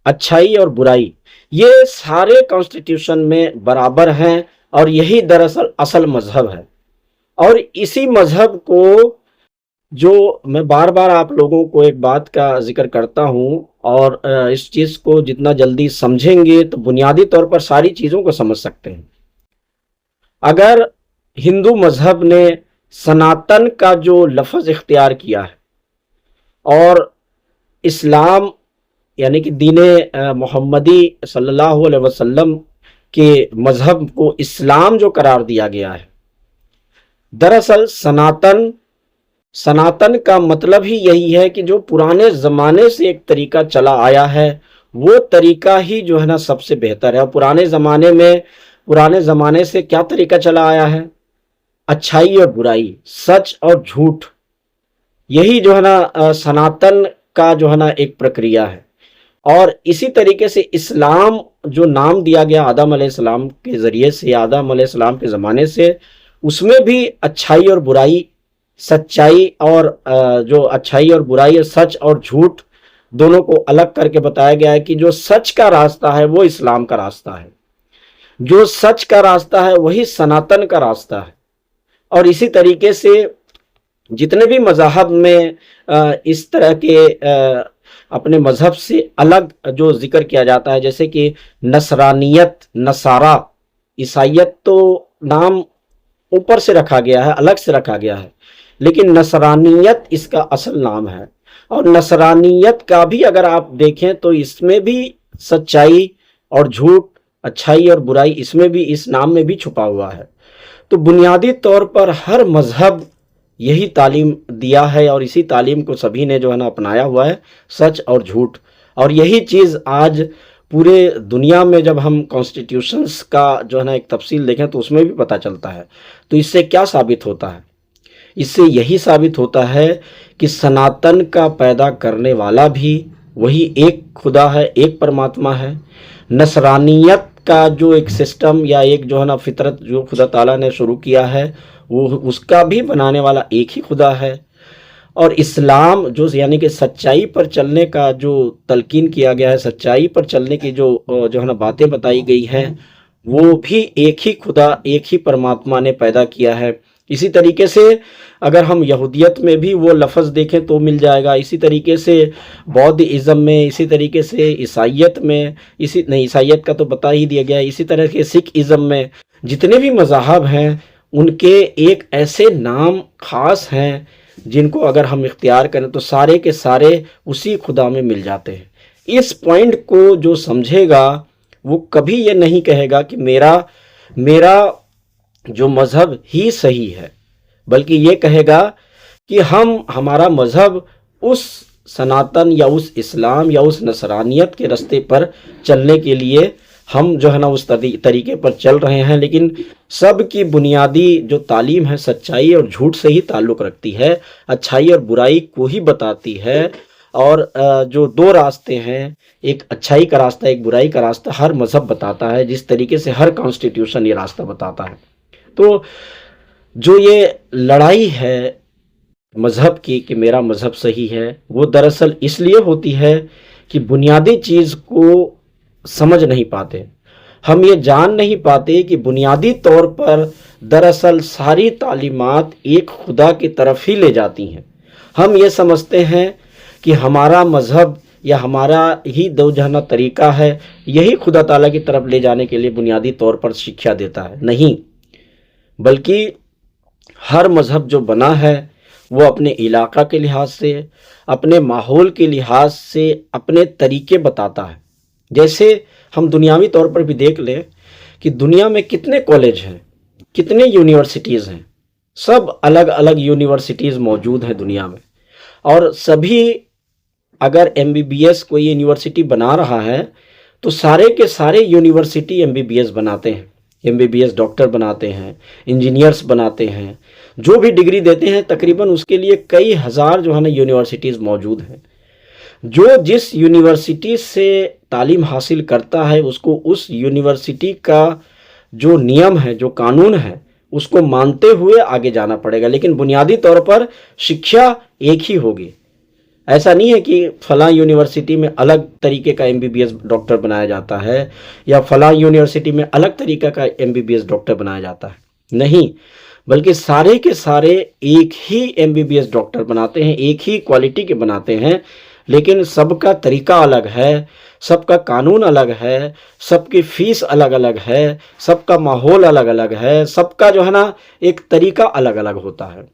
अच्छाई और बुराई, ये सारे कॉन्स्टिट्यूशन में बराबर हैं और यही दरअसल असल मजहब है। और इसी मजहब को, जो मैं बार बार आप लोगों को एक बात का जिक्र करता हूं, और इस चीज को जितना जल्दी समझेंगे तो बुनियादी तौर पर सारी चीजों को समझ सकते हैं। अगर हिंदू मजहब ने सनातन का जो लफ्ज इख्तियार किया है और इस्लाम यानी कि दीने मोहम्मदी सल्लल्लाहु अलैहि वसल्लम के मजहब को इस्लाम जो करार दिया गया है, दरअसल सनातन का मतलब ही यही है कि जो पुराने ज़माने से एक तरीका चला आया है वो तरीका ही जो है ना सबसे बेहतर है। और पुराने ज़माने से क्या तरीका चला आया है? अच्छाई और बुराई, सच और झूठ, यही जो है ना सनातन का जो है ना एक प्रक्रिया है। और इसी तरीके से इस्लाम जो नाम दिया गया आदम अलैहिस्सलाम के ज़रिए से, आदम अलैहिस्सलाम के ज़माने से, उसमें भी अच्छाई और बुराई, सच्चाई और जो अच्छाई और बुराई और सच और झूठ दोनों को अलग करके बताया गया है कि जो सच का रास्ता है वो इस्लाम का रास्ता है, जो सच का रास्ता है वही सनातन का रास्ता है। और इसी तरीके से जितने भी मज़हब में इस तरह के अपने मज़हब से अलग जो जिक्र किया जाता है, जैसे कि नसरानियत, नसारा, ईसाइयत, तो नाम ऊपर से रखा गया है, अलग से रखा गया है, लेकिन नसरानियत इसका असल नाम है। और नसरानियत का भी अगर आप देखें तो इसमें भी सच्चाई और झूठ, अच्छाई और बुराई इसमें भी, इस नाम में भी छुपा हुआ है। तो बुनियादी तौर पर हर मज़हब यही तालीम दिया है और इसी तालीम को सभी ने जो है ना अपनाया हुआ है, सच और झूठ। और यही चीज़ आज पूरे दुनिया में जब हम कॉन्स्टिट्यूशंस का जो है ना एक तफसील देखें तो उसमें भी पता चलता है। तो इससे क्या साबित होता है? इससे यही साबित होता है कि सनातन का पैदा करने वाला भी वही एक खुदा है, एक परमात्मा है। नसरानियत का जो एक सिस्टम या एक जो है ना फितरत जो खुदा ताला ने शुरू किया है वो, उसका भी बनाने वाला एक ही खुदा है। और इस्लाम जो यानी कि सच्चाई पर चलने का जो तलकीन किया गया है, सच्चाई पर चलने की जो है ना बातें बताई गई हैं, वो भी एक ही खुदा, एक ही परमात्मा ने पैदा किया है। इसी तरीके से अगर हम यहूदियत में भी वो लफ्ज़ देखें तो मिल जाएगा, इसी तरीके से बौद्ध इज़्म में, इसी तरीके से ईसाइयत में, ईसाइयत का तो बता ही दिया गया है, इसी तरह के सिख इज़्म में जितने भी मज़ाहब हैं उनके एक ऐसे नाम ख़ास हैं जिनको अगर हम इख्तियार करें तो सारे के सारे उसी खुदा में मिल जाते हैं। इस पॉइंट को जो समझेगा वो कभी ये नहीं कहेगा कि मेरा जो मज़हब ही सही है, बल्कि ये कहेगा कि हमारा मज़हब उस सनातन या उस इस्लाम या उस नसरानियत के रास्ते पर चलने के लिए हम जो है ना उस तरीके पर चल रहे हैं। लेकिन सब की बुनियादी जो तालीम है सच्चाई और झूठ से ही ताल्लुक़ रखती है, अच्छाई और बुराई को ही बताती है। और जो दो रास्ते हैं, एक अच्छाई का रास्ता, एक बुराई का रास्ता, हर मज़हब बताता है, जिस तरीके से हर कॉन्स्टिट्यूशन ये रास्ता बताता है। तो जो ये लड़ाई है मज़हब की कि मेरा मज़हब सही है, वो दरअसल इसलिए होती है कि बुनियादी चीज़ को समझ नहीं पाते, हम ये जान नहीं पाते कि बुनियादी तौर पर दरअसल सारी तालीमात एक खुदा की तरफ ही ले जाती हैं। हम ये समझते हैं कि हमारा मज़हब या हमारा ही दो जहाना तरीका है, यही खुदा ताला की तरफ ले जाने के लिए बुनियादी तौर पर शिक्षा देता है। नहीं, बल्कि हर मज़हब जो बना है वो अपने इलाका के लिहाज से, अपने माहौल के लिहाज से अपने तरीके बताता है। जैसे हम दुनियावी तौर पर भी देख लें कि दुनिया में कितने कॉलेज हैं, कितने यूनिवर्सिटीज़ हैं। सब अलग अलग यूनिवर्सिटीज़ मौजूद हैं दुनिया में, और सभी अगर एमबीबीएस कोई यूनिवर्सिटी बना रहा है तो सारे के सारे यूनिवर्सिटी एमबीबीएस बनाते हैं, एमबीबीएस डॉक्टर बनाते हैं, इंजीनियर्स बनाते हैं, जो भी डिग्री देते हैं तकरीबन उसके लिए कई हज़ार जो है ना यूनिवर्सिटीज़ मौजूद हैं। जो जिस यूनिवर्सिटी से तालीम हासिल करता है उसको उस यूनिवर्सिटी का जो नियम है, जो कानून है, उसको मानते हुए आगे जाना पड़ेगा। लेकिन बुनियादी तौर पर शिक्षा एक ही होगी। ऐसा नहीं है कि फलां यूनिवर्सिटी में अलग तरीके का एमबीबीएस डॉक्टर बनाया जाता है या फलां यूनिवर्सिटी में अलग तरीके का एमबीबीएस डॉक्टर बनाया जाता है, नहीं, बल्कि सारे के सारे एक ही एमबीबीएस डॉक्टर बनाते हैं, एक ही क्वालिटी के बनाते हैं। लेकिन सबका तरीका अलग है, सबका कानून अलग है, सबकी फीस अलग अलग है, सबका माहौल अलग अलग है, सबका जो है ना एक तरीका अलग अलग होता है।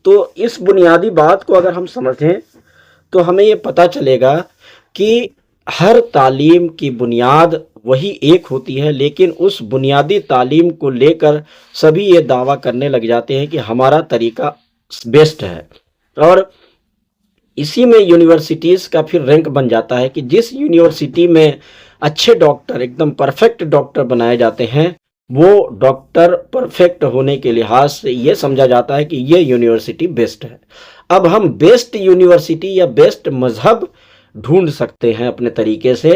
तो इस बुनियादी बात को अगर हम समझें तो हमें ये पता चलेगा कि हर तालीम की बुनियाद वही एक होती है, लेकिन उस बुनियादी तालीम को लेकर सभी ये दावा करने लग जाते हैं कि हमारा तरीका बेस्ट है। और इसी में यूनिवर्सिटीज़ का फिर रैंक बन जाता है कि जिस यूनिवर्सिटी में अच्छे डॉक्टर, एकदम परफेक्ट डॉक्टर बनाए जाते हैं, वो डॉक्टर परफेक्ट होने के लिहाज से ये समझा जाता है कि ये यूनिवर्सिटी बेस्ट है। अब हम बेस्ट यूनिवर्सिटी या बेस्ट मजहब ढूंढ सकते हैं अपने तरीके से,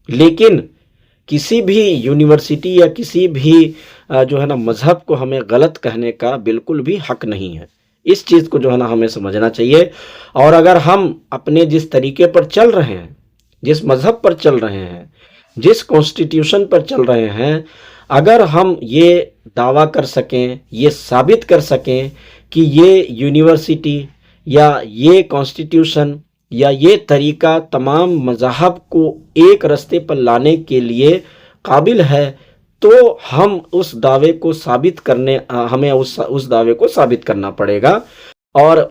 लेकिन किसी भी यूनिवर्सिटी या किसी भी जो है ना मजहब को हमें गलत कहने का बिल्कुल भी हक नहीं है। इस चीज़ को जो है ना हमें समझना चाहिए। और अगर हम अपने जिस तरीके पर चल रहे हैं, जिस मजहब पर चल रहे हैं, जिस कॉन्स्टिट्यूशन पर चल रहे हैं, अगर हम ये दावा कर सकें, ये साबित कर सकें कि ये यूनिवर्सिटी या ये कॉन्स्टिट्यूशन या ये तरीका तमाम मज़हब को एक रास्ते पर लाने के लिए काबिल है, तो हम उस दावे को साबित करने हमें उस दावे को साबित करना पड़ेगा। और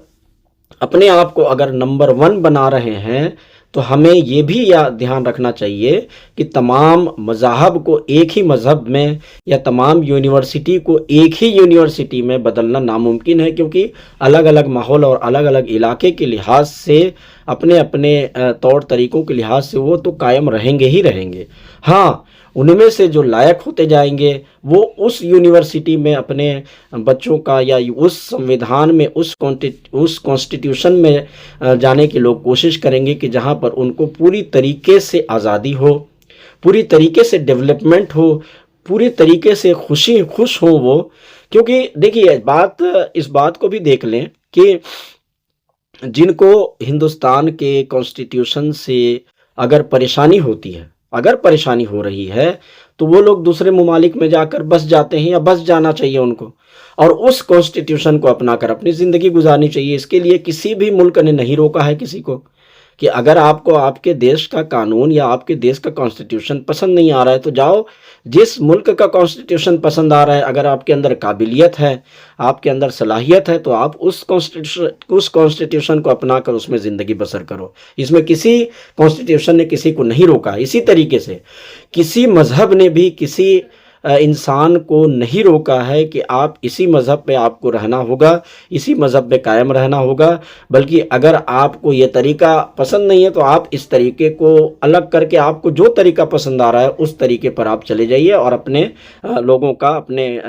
अपने आप को अगर नंबर 1 बना रहे हैं तो हमें ये भी ध्यान रखना चाहिए कि तमाम मज़ाहब को एक ही मज़हब में या तमाम यूनिवर्सिटी को एक ही यूनिवर्सिटी में बदलना नामुमकिन है, क्योंकि अलग अलग माहौल और अलग अलग इलाके के लिहाज से, अपने अपने तौर तरीक़ों के लिहाज से वो तो कायम रहेंगे ही रहेंगे। हाँ, उनमें से जो लायक होते जाएंगे वो उस यूनिवर्सिटी में अपने बच्चों का या उस संविधान में, उस कॉन्स्टिट्यूशन में जाने की लोग कोशिश करेंगे कि जहाँ पर उनको पूरी तरीके से आज़ादी हो, पूरी तरीके से डेवलपमेंट हो, पूरी तरीके से खुश हो वो। क्योंकि देखिए इस बात को भी देख लें कि जिनको हिंदुस्तान के कॉन्स्टिट्यूशन से अगर परेशानी होती है, अगर परेशानी हो रही है, तो वो लोग दूसरे ममालिक में जाकर बस जाते हैं या बस जाना चाहिए उनको, और उस कॉन्स्टिट्यूशन को अपनाकर अपनी ज़िंदगी गुजारनी चाहिए। इसके लिए किसी भी मुल्क ने नहीं रोका है किसी को कि अगर आपको आपके देश का कानून या आपके देश का कॉन्स्टिट्यूशन पसंद नहीं आ रहा है तो जाओ जिस मुल्क का कॉन्स्टिट्यूशन पसंद आ रहा है। अगर आपके अंदर काबिलियत है, आपके अंदर सलाहियत है, तो आप उस कॉन्स्टिट्यूशन को अपनाकर उसमें ज़िंदगी बसर करो। इसमें किसी कॉन्स्टिट्यूशन ने किसी को नहीं रोका। इसी तरीके से किसी मज़हब ने भी किसी इंसान को नहीं रोका है कि आप इसी मज़हब पे आपको रहना होगा, इसी मज़हब पे कायम रहना होगा, बल्कि अगर आपको ये तरीका पसंद नहीं है तो आप इस तरीके को अलग करके आपको जो तरीका पसंद आ रहा है उस तरीके पर आप चले जाइए और अपने लोगों का, अपने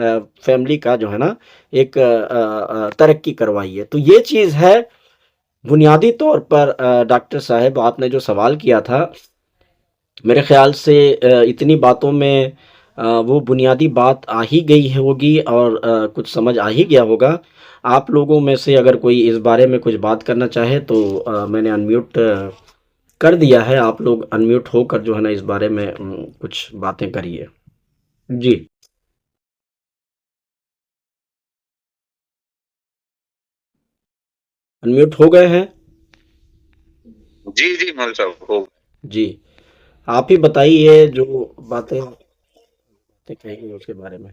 फैमिली का जो है ना एक तरक्की करवाइए। तो ये चीज़ है बुनियादी तौर पर। डॉक्टर साहब, आपने जो सवाल किया था, मेरे ख्याल से इतनी बातों में वो बुनियादी बात आ ही गई होगी और कुछ समझ आ ही गया होगा। आप लोगों में से अगर कोई इस बारे में कुछ बात करना चाहे तो मैंने अनम्यूट कर दिया है। आप लोग अनम्यूट होकर जो है ना इस बारे में कुछ बातें करिए। जी, अनम्यूट हो गए हैं? जी जी मौलवी साहब हो। जी, आप ही बताइए जो बातें कहेंगे उसके बारे में।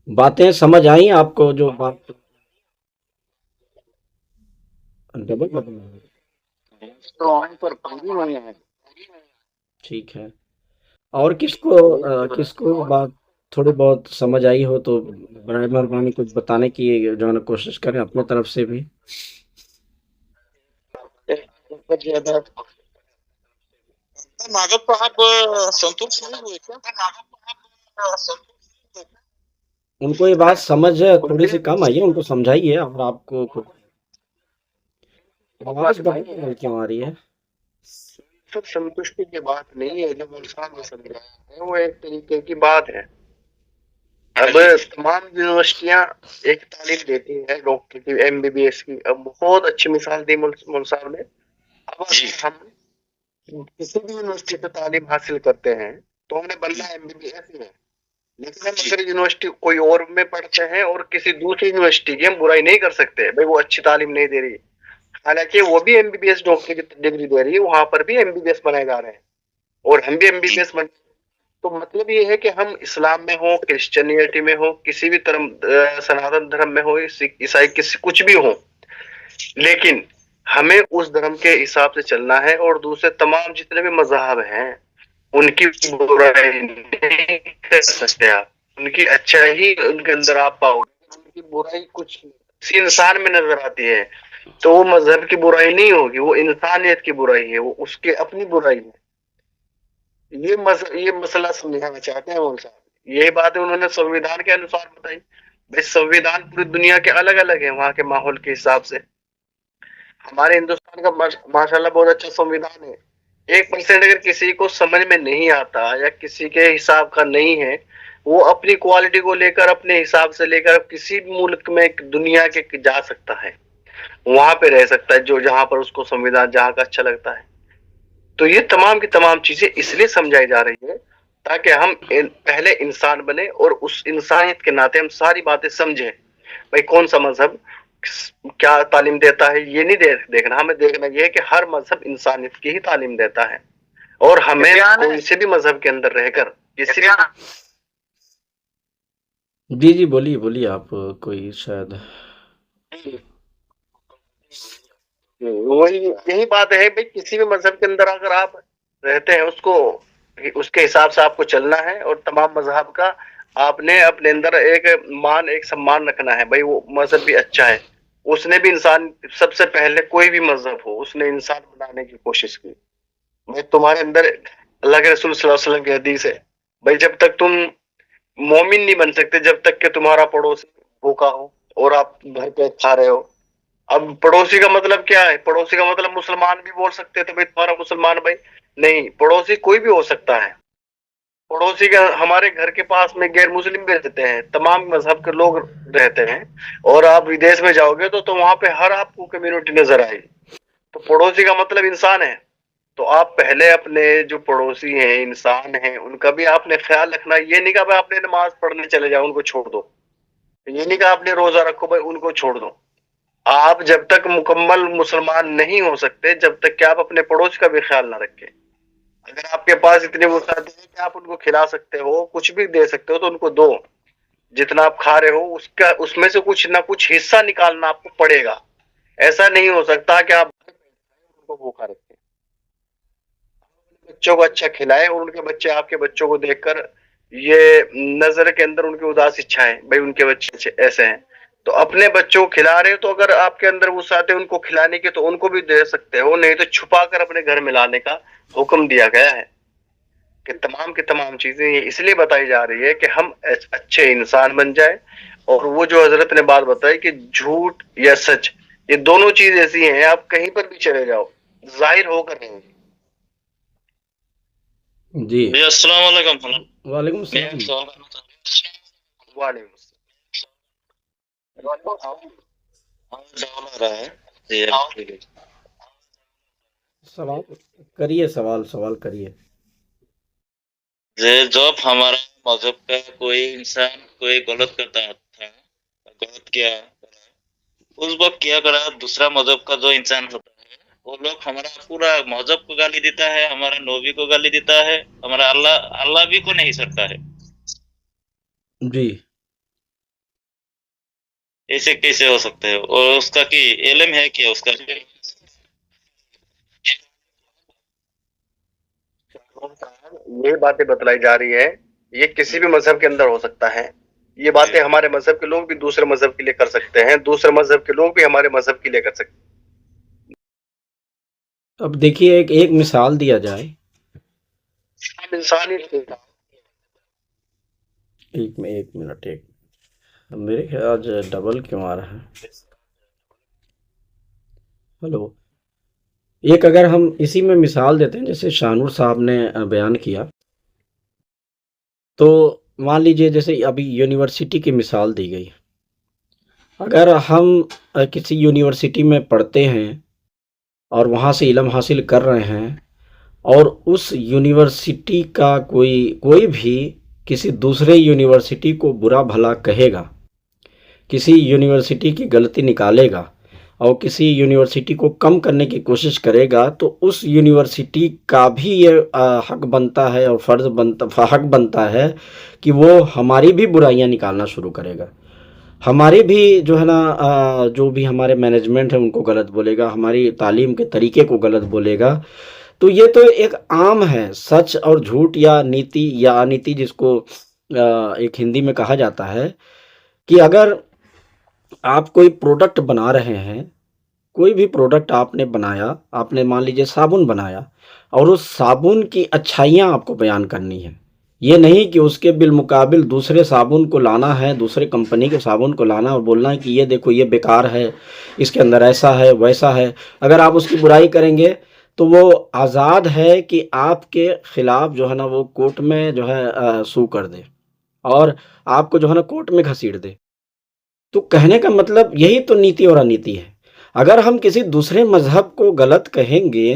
बातें समझ आई आपको? जो बात डबल बदल तो ऑन पर पूरी नहीं है। ठीक है। और किसको बात थोड़ी बहुत समझ आई हो तो बराए मेहरबानी कुछ बताने की जो है ना कोशिश करें अपने तरफ से भी। बहुत ज्यादा नागद साहब संतुष्ट नहीं हुए क्या? उनको ये बात समझ थोड़ी सी कम आई है, उनको समझाइए। और आपको आवाज डबल क्यों आ रही है? सब संतुष्टि की बात नहीं है, जो मुल्तान में समझाया है वो एक तरीके की बात है। अब तमाम यूनिवर्सिटियां एक तालीम देती है डॉक्टर की, एमबीबीएस की। अब बहुत अच्छी मिसाल दी मुल्क साहब ने। अब अगर हम किसी भी यूनिवर्सिटी से तालीम हासिल करते हैं तो हमने बनना एमबीबीएस ही है। लेकिन हम अगर यूनिवर्सिटी कोई और में पढ़ते हैं और किसी दूसरी यूनिवर्सिटी की हम बुराई नहीं कर सकते, भाई वो अच्छी तालीम नहीं दे रही, हालांकि वो भी एमबीबीएस डॉक्टर की डिग्री दे रही है, वहां पर भी एमबीबीएस बनाए जा रहे हैं और हम भी एमबीबीएस बन। तो मतलब ये है कि हम इस्लाम में हो, क्रिश्चियनिटी में हो, किसी भी धर्म, सनातन धर्म में हो, सिख ईसाई किसी कुछ भी हो, लेकिन हमें उस धर्म के हिसाब से चलना है। और दूसरे तमाम जितने भी मजहब हैं उनकी बुराई नहीं कर सकते आप, उनकी अच्छाई उनके अंदर आप पाओगे। उनकी बुराई कुछ किसी इंसान में नजर आती है तो वो मजहब की बुराई नहीं होगी, वो इंसानियत की बुराई है, वो उसकी अपनी बुराई है। ये मसला समझाना चाहते हैं वो साहब। ये बात उन्होंने संविधान के अनुसार बताई। भाई संविधान पूरी दुनिया के अलग अलग है वहां के माहौल के हिसाब से। हमारे हिंदुस्तान का माशाल्लाह बहुत अच्छा संविधान है। 1% अगर किसी को समझ में नहीं आता या किसी के हिसाब का नहीं है, वो अपनी क्वालिटी को लेकर अपने हिसाब से लेकर किसी भी मुल्क में दुनिया के जा सकता है, वहां पे रह सकता है जो जहां पर उसको संविधान जहां का अच्छा लगता है। तो ये तमाम की तमाम चीजें इसलिए समझाई जा रही है ताकि हम पहले इंसान बने और उस इंसानियत के नाते हम सारी बातें समझें। भाई कौन सा मजहब क्या तालीम देता है ये नहीं देखना, हमें देखना ये है कि हर मजहब इंसानियत की ही तालीम देता है और हमें कोई से भी मजहब के अंदर रहकर किसी जी जी, बोलिए बोलिए आप। कोई शायद वही यही बात है भाई, किसी भी मजहब के अंदर अगर आप रहते हैं उसको उसके हिसाब से आपको चलना है। और तमाम मजहब का आपने अपने अंदर एक सम्मान रखना है। भाई वो मजहब भी अच्छा है, उसने भी इंसान, सबसे पहले कोई भी मजहब हो उसने इंसान बनाने की कोशिश की। भाई तुम्हारे अंदर अल्लाह के रसूल सल्लल्लाहु अलैहि वसल्लम की हदीस है, भाई जब तक तुम मोमिन नहीं बन सकते जब तक कि तुम्हारा पड़ोसी भूखा हो और आप घर पे खा रहे हो। अब पड़ोसी का मतलब क्या है? पड़ोसी का मतलब मुसलमान भी बोल सकते हैं तो भाई तुम्हारा मुसलमान भाई नहीं, पड़ोसी कोई भी हो सकता है। पड़ोसी का हमारे घर के पास में गैर मुस्लिम भी रहते हैं, तमाम मजहब के लोग रहते हैं। और आप विदेश में जाओगे तो वहां पे हर आपको कम्युनिटी नजर आएगी। तो पड़ोसी का मतलब इंसान है। तो आप पहले अपने जो पड़ोसी हैं, इंसान हैं, उनका भी आपने ख्याल रखना। ये नहीं कहा भाई आपने नमाज पढ़ने चले जाओ उनको छोड़ दो, ये नहीं कहा आपने रोजा रखो भाई उनको छोड़ दो। आप जब तक मुकम्मल मुसलमान नहीं हो सकते जब तक कि आप अपने पड़ोस का भी ख्याल ना रखें। अगर आपके पास इतनी वसात है कि आप उनको खिला सकते हो, कुछ भी दे सकते हो तो उनको दो। जितना आप खा रहे हो उसका उसमें से कुछ ना कुछ हिस्सा निकालना आपको पड़ेगा। ऐसा नहीं हो सकता कि आप उनको भूखा रखें। बच्चों को अच्छा खिलाए और उनके बच्चे आपके बच्चों को देखकर ये नजर के अंदर उनकी उदास इच्छा है, भाई उनके बच्चे ऐसे हैं। तो अपने बच्चों को खिला रहे हो तो अगर आपके अंदर वसात है उनको खिलाने की तो उनको भी दे सकते हो, नहीं तो छुपा कर अपने घर में लाने का हुक्म दिया गया है। कि तमाम की तमाम चीजें ये इसलिए बताई जा रही है कि हम अच्छे इंसान बन जाए। और वो जो हजरत ने बात बताई कि झूठ या सच, ये दोनों चीज ऐसी हैं आप कहीं पर भी चले जाओ जाहिर होकर रहेंगे। जी, भैया अस्सलाम वालेकुम। वालेकुम मैं सलाम। एक सवाल करना चाहता वालेकुम हूँ। सवाल आ रहा है ये सवाल करिए, सवाल करिए। जब हमारा मजहब का कोई इंसान कोई गलत करता था, गलत किया, उस वक्त क्या करा दूसरा मजहब का जो इंसान होता है वो लोग हमारा पूरा मजहब को गाली देता है, हमारा नबी को गाली देता है, हमारा अल्लाह अल्लाह भी को नहीं सकता है। जी, ऐसे कैसे हो सकते है? और उसका की इल्म है क्या उसका? ये बातें बतलाई जा रही है, ये किसी भी मजहब के अंदर हो सकता है। ये बातें हमारे मजहब के लोग भी दूसरे मजहब के लिए कर सकते हैं, दूसरे मजहब के लोग भी हमारे मजहब के लिए कर सकते हैं। अब देखिए एक मिसाल दिया जाए, हम इंसानी एक मिनट मेरे ख्याल आज डबल क्यों आ रहा है। हेलो, एक अगर हम इसी में मिसाल देते हैं, जैसे शाहनूर साहब ने बयान किया, तो मान लीजिए जैसे अभी यूनिवर्सिटी की मिसाल दी गई। अगर हम किसी यूनिवर्सिटी में पढ़ते हैं और वहाँ से इल्म हासिल कर रहे हैं, और उस यूनिवर्सिटी का कोई भी किसी दूसरे यूनिवर्सिटी को बुरा भला कहेगा, किसी यूनिवर्सिटी की गलती निकालेगा और किसी यूनिवर्सिटी को कम करने की कोशिश करेगा, तो उस यूनिवर्सिटी का भी ये हक बनता है और हक बनता है कि वो हमारी भी बुराइयां निकालना शुरू करेगा, हमारी भी जो है ना जो भी हमारे मैनेजमेंट है उनको गलत बोलेगा, हमारी तालीम के तरीके को गलत बोलेगा। तो ये तो एक आम है, सच और झूठ या नीति या अनीति जिसको एक हिंदी में कहा जाता है, कि अगर आप कोई प्रोडक्ट बना रहे हैं, कोई भी प्रोडक्ट आपने बनाया, आपने मान लीजिए साबुन बनाया, और उस साबुन की अच्छाइयाँ आपको बयान करनी है। ये नहीं कि उसके बिलमुकाबिल दूसरे साबुन को लाना है, दूसरे कंपनी के साबुन को लाना और बोलना है कि ये देखो ये बेकार है, इसके अंदर ऐसा है वैसा है। अगर आप उसकी बुराई करेंगे तो वो आज़ाद है कि आपके ख़िलाफ़ जो है ना वो कोर्ट में जो है सू कर दे और आपको जो है ना कोर्ट में घसीट दे। तो कहने का मतलब यही तो नीति और अनीति है। अगर हम किसी दूसरे मज़हब को गलत कहेंगे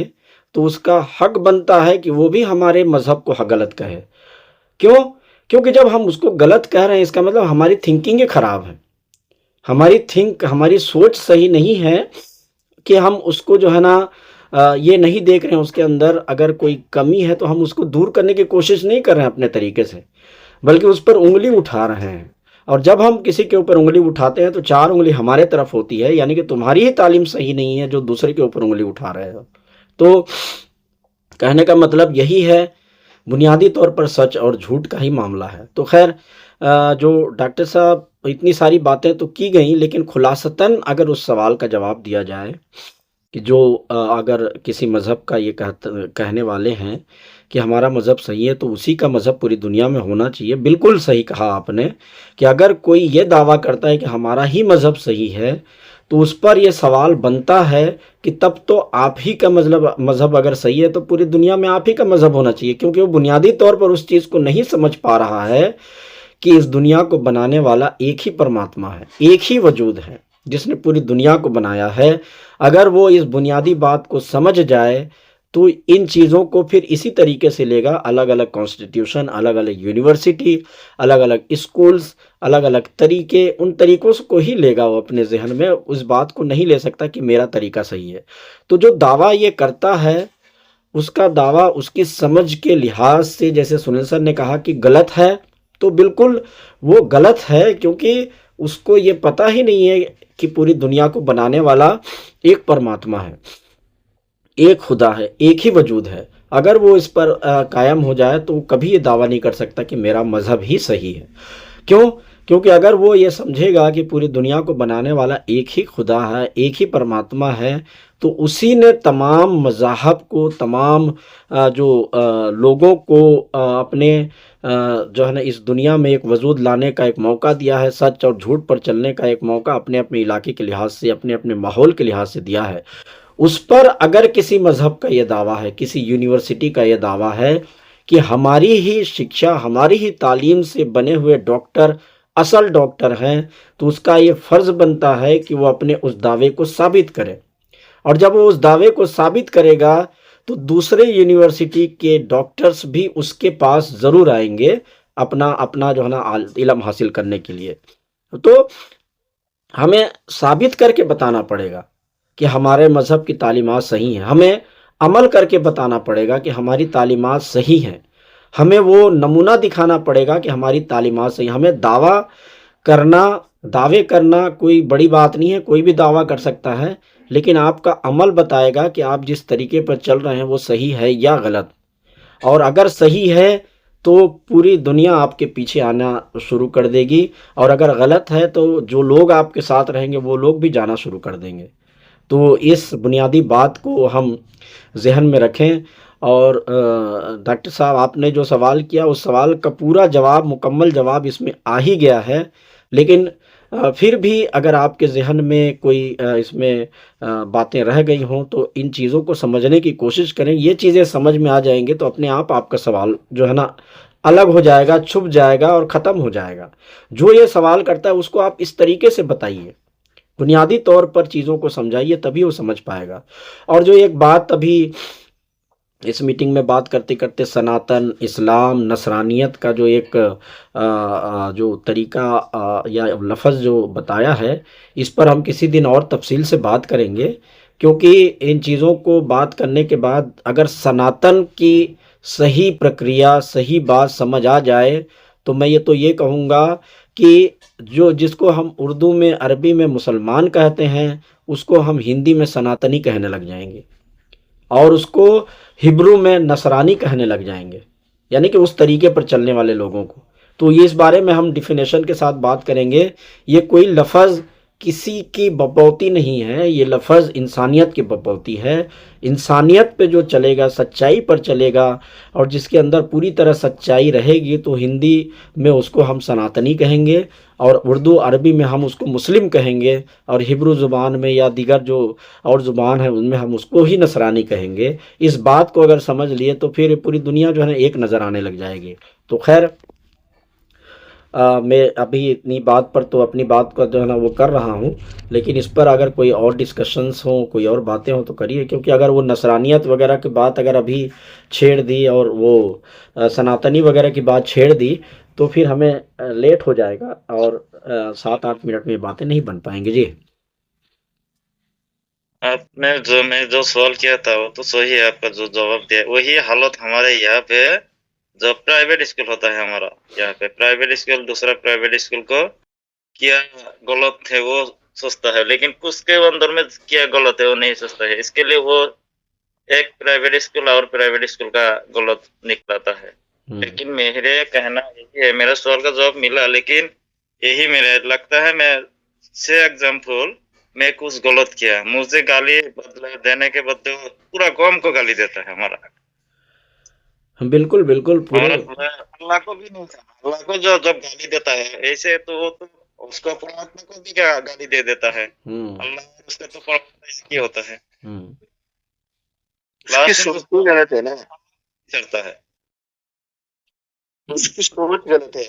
तो उसका हक बनता है कि वो भी हमारे मज़हब को गलत कहे। क्यों? क्योंकि जब हम उसको गलत कह रहे हैं, इसका मतलब हमारी थिंकिंग ही ख़राब है, हमारी सोच सही नहीं है कि हम उसको जो है ना ये नहीं देख रहे हैं उसके अंदर अगर कोई कमी है तो हम उसको दूर करने की कोशिश नहीं कर रहे हैं अपने तरीके से, बल्कि उस पर उंगली उठा रहे हैं। और जब हम किसी के ऊपर उंगली उठाते हैं तो 4 उंगली हमारे तरफ होती है, यानी कि तुम्हारी ही तालीम सही नहीं है जो दूसरे के ऊपर उंगली उठा रहे हो। तो कहने का मतलब यही है, बुनियादी तौर पर सच और झूठ का ही मामला है। तो खैर जो डॉक्टर साहब इतनी सारी बातें तो की गई, लेकिन खुलासतन अगर उस सवाल का जवाब दिया जाए कि जो अगर किसी मज़हब का ये कहने वाले हैं कि हमारा मज़हब सही है तो उसी का मज़हब पूरी दुनिया में होना चाहिए। बिल्कुल सही कहा आपने कि अगर कोई ये दावा करता है कि हमारा ही मज़हब सही है तो उस पर यह सवाल बनता है कि तब तो आप ही का मज़हब अगर सही है तो पूरी दुनिया में आप ही का मज़हब होना चाहिए, क्योंकि वो बुनियादी तौर पर उस चीज़ को नहीं समझ पा रहा है कि इस दुनिया को बनाने वाला एक ही परमात्मा है, एक ही वजूद है जिसने पूरी दुनिया को बनाया है। अगर वो इस बुनियादी बात को समझ जाए तो इन चीज़ों को फिर इसी तरीके से लेगा, अलग अलग कॉन्स्टिट्यूशन, अलग अलग यूनिवर्सिटी, अलग अलग स्कूल्स, अलग अलग तरीके, उन तरीक़ों को ही लेगा वो अपने जहन में, उस बात को नहीं ले सकता कि मेरा तरीका सही है। तो जो दावा ये करता है उसका दावा उसकी समझ के लिहाज से, जैसे सुनील सर ने कहा कि गलत है, तो बिल्कुल वो गलत है, क्योंकि उसको ये पता ही नहीं है कि पूरी दुनिया को बनाने वाला एक परमात्मा है, एक खुदा है, एक ही वजूद है। अगर वो इस पर कायम हो जाए तो कभी ये दावा नहीं कर सकता कि मेरा मज़हब ही सही है। क्यों? क्योंकि अगर वो ये समझेगा कि पूरी दुनिया को बनाने वाला एक ही खुदा है, एक ही परमात्मा है, तो उसी ने तमाम मज़ाहब को, तमाम जो लोगों को अपने जो है ना इस दुनिया में एक वजूद लाने का एक मौका दिया है, सच और झूठ पर चलने का एक मौका अपने अपने इलाके के लिहाज से, अपने अपने माहौल के लिहाज से दिया है। उस पर अगर किसी मज़हब का ये दावा है, किसी यूनिवर्सिटी का ये दावा है कि हमारी ही शिक्षा, हमारी ही तालीम से बने हुए डॉक्टर असल डॉक्टर हैं, तो उसका ये फ़र्ज़ बनता है कि वो अपने उस दावे को साबित करे। और जब वो उस दावे को साबित करेगा तो दूसरे यूनिवर्सिटी के डॉक्टर्स भी उसके पास ज़रूर आएंगे अपना जो है ना इल्म हासिल करने के लिए। तो हमें साबित करके बताना पड़ेगा कि हमारे मज़हब की तालीमात सही हैं, हमें अमल करके बताना पड़ेगा कि हमारी तालीमात सही हैं, हमें वो नमूना दिखाना पड़ेगा कि हमारी तालीमात सही। हमें दावे करना कोई बड़ी बात नहीं है, कोई भी दावा कर सकता है, लेकिन आपका अमल बताएगा कि आप जिस तरीके पर चल रहे हैं वो सही है या गलत। और अगर सही है तो पूरी दुनिया आपके पीछे आना शुरू कर देगी, और अगर गलत है तो जो लोग आपके साथ रहेंगे वो लोग भी जाना शुरू कर देंगे। तो इस बुनियादी बात को हम ज़हन में रखें। और डॉक्टर साहब, आपने जो सवाल किया उस सवाल का पूरा जवाब, मुकम्मल जवाब इसमें आ ही गया है, लेकिन फिर भी अगर आपके ज़हन में कोई इसमें बातें रह गई हों तो इन चीज़ों को समझने की कोशिश करें। ये चीज़ें समझ में आ जाएंगे तो अपने आप आपका सवाल जो है ना अलग हो जाएगा, छुप जाएगा और ख़त्म हो जाएगा। जो ये सवाल करता है उसको आप इस तरीके से बताइए, बुनियादी तौर पर चीज़ों को समझाइए, तभी वो समझ पाएगा। और जो एक बात अभी इस मीटिंग में बात करते करते सनातन, इस्लाम, नसरानियत का जो एक जो तरीका या लफ्ज़ जो बताया है, इस पर हम किसी दिन और तफसील से बात करेंगे, क्योंकि इन चीज़ों को बात करने के बाद अगर सनातन की सही प्रक्रिया, सही बात समझ आ जाए तो मैं ये कहूँगा कि जो जिसको हम उर्दू में, अरबी में मुसलमान कहते हैं, उसको हम हिंदी में सनातनी कहने लग जाएंगे, और उसको हिब्रू में नसरानी कहने लग जाएंगे, यानी कि उस तरीके पर चलने वाले लोगों को। तो ये इस बारे में हम डिफिनेशन के साथ बात करेंगे। ये कोई लफ्ज़ किसी की बपौती नहीं है, ये लफ्ज़ इंसानियत की बपौती है। इंसानियत पे जो चलेगा, सच्चाई पर चलेगा, और जिसके अंदर पूरी तरह सच्चाई रहेगी, तो हिंदी में उसको हम सनातनी कहेंगे, और उर्दू अरबी में हम उसको मुस्लिम कहेंगे, और हिब्रू ज़ुबान में या दीगर जो और ज़ुबान है उनमें हम उसको ही नसरानी कहेंगे। इस बात को अगर समझ लिए तो फिर पूरी दुनिया जो है ना एक नज़र आने लग जाएगी। तो खैर, मैं अभी इतनी बात पर तो अपनी बात का जो है ना वो कर रहा हूँ, लेकिन इस पर अगर कोई और डिस्कशंस हों, कोई और बातें हों तो करिए, क्योंकि अगर वो नसरानियत वगैरह की बात अगर अभी छेड़ दी और वो सनातनी वगैरह की बात छेड़ दी तो फिर हमें लेट हो जाएगा, और 7-8 मिनट में बातें नहीं बन पाएंगे। जी, आपने जो मैं जो सवाल किया था वो तो सही है, आपका जो जवाब दिया वही हालत हमारे यहाँ पे जो प्राइवेट स्कूल होता है हमारा यहाँ पे, प्राइवेट स्कूल दूसरा प्राइवेट स्कूल को क्या गलत है वो सोचता है, लेकिन कुछ के अंदर में क्या गलत है वो नहीं सोचता है। इसके लिए वो एक प्राइवेट स्कूल और प्राइवेट स्कूल का गलत निकलाता है। लेकिन मेरे कहना यही है, मेरा सवाल का जवाब मिला, लेकिन यही मेरा लगता है, मैं से एग्जाम्पल मैं कुछ गलत किया, मुझे गाली बदले देने के बदले पूरा कौम को गाली देता है हमारा। बिल्कुल बिल्कुल, और पूरे अल्लाह को भी नहीं, अल्लाह को जो जब गाली देता है ऐसे तो वो तो उसको परमात्मा को भी क्या गाली दे देता है। अल्लाह और उसका तो परमात्मा एक ही होता है। उसकी सोच गलत है ना, चलता है उसकी सोच गलत है,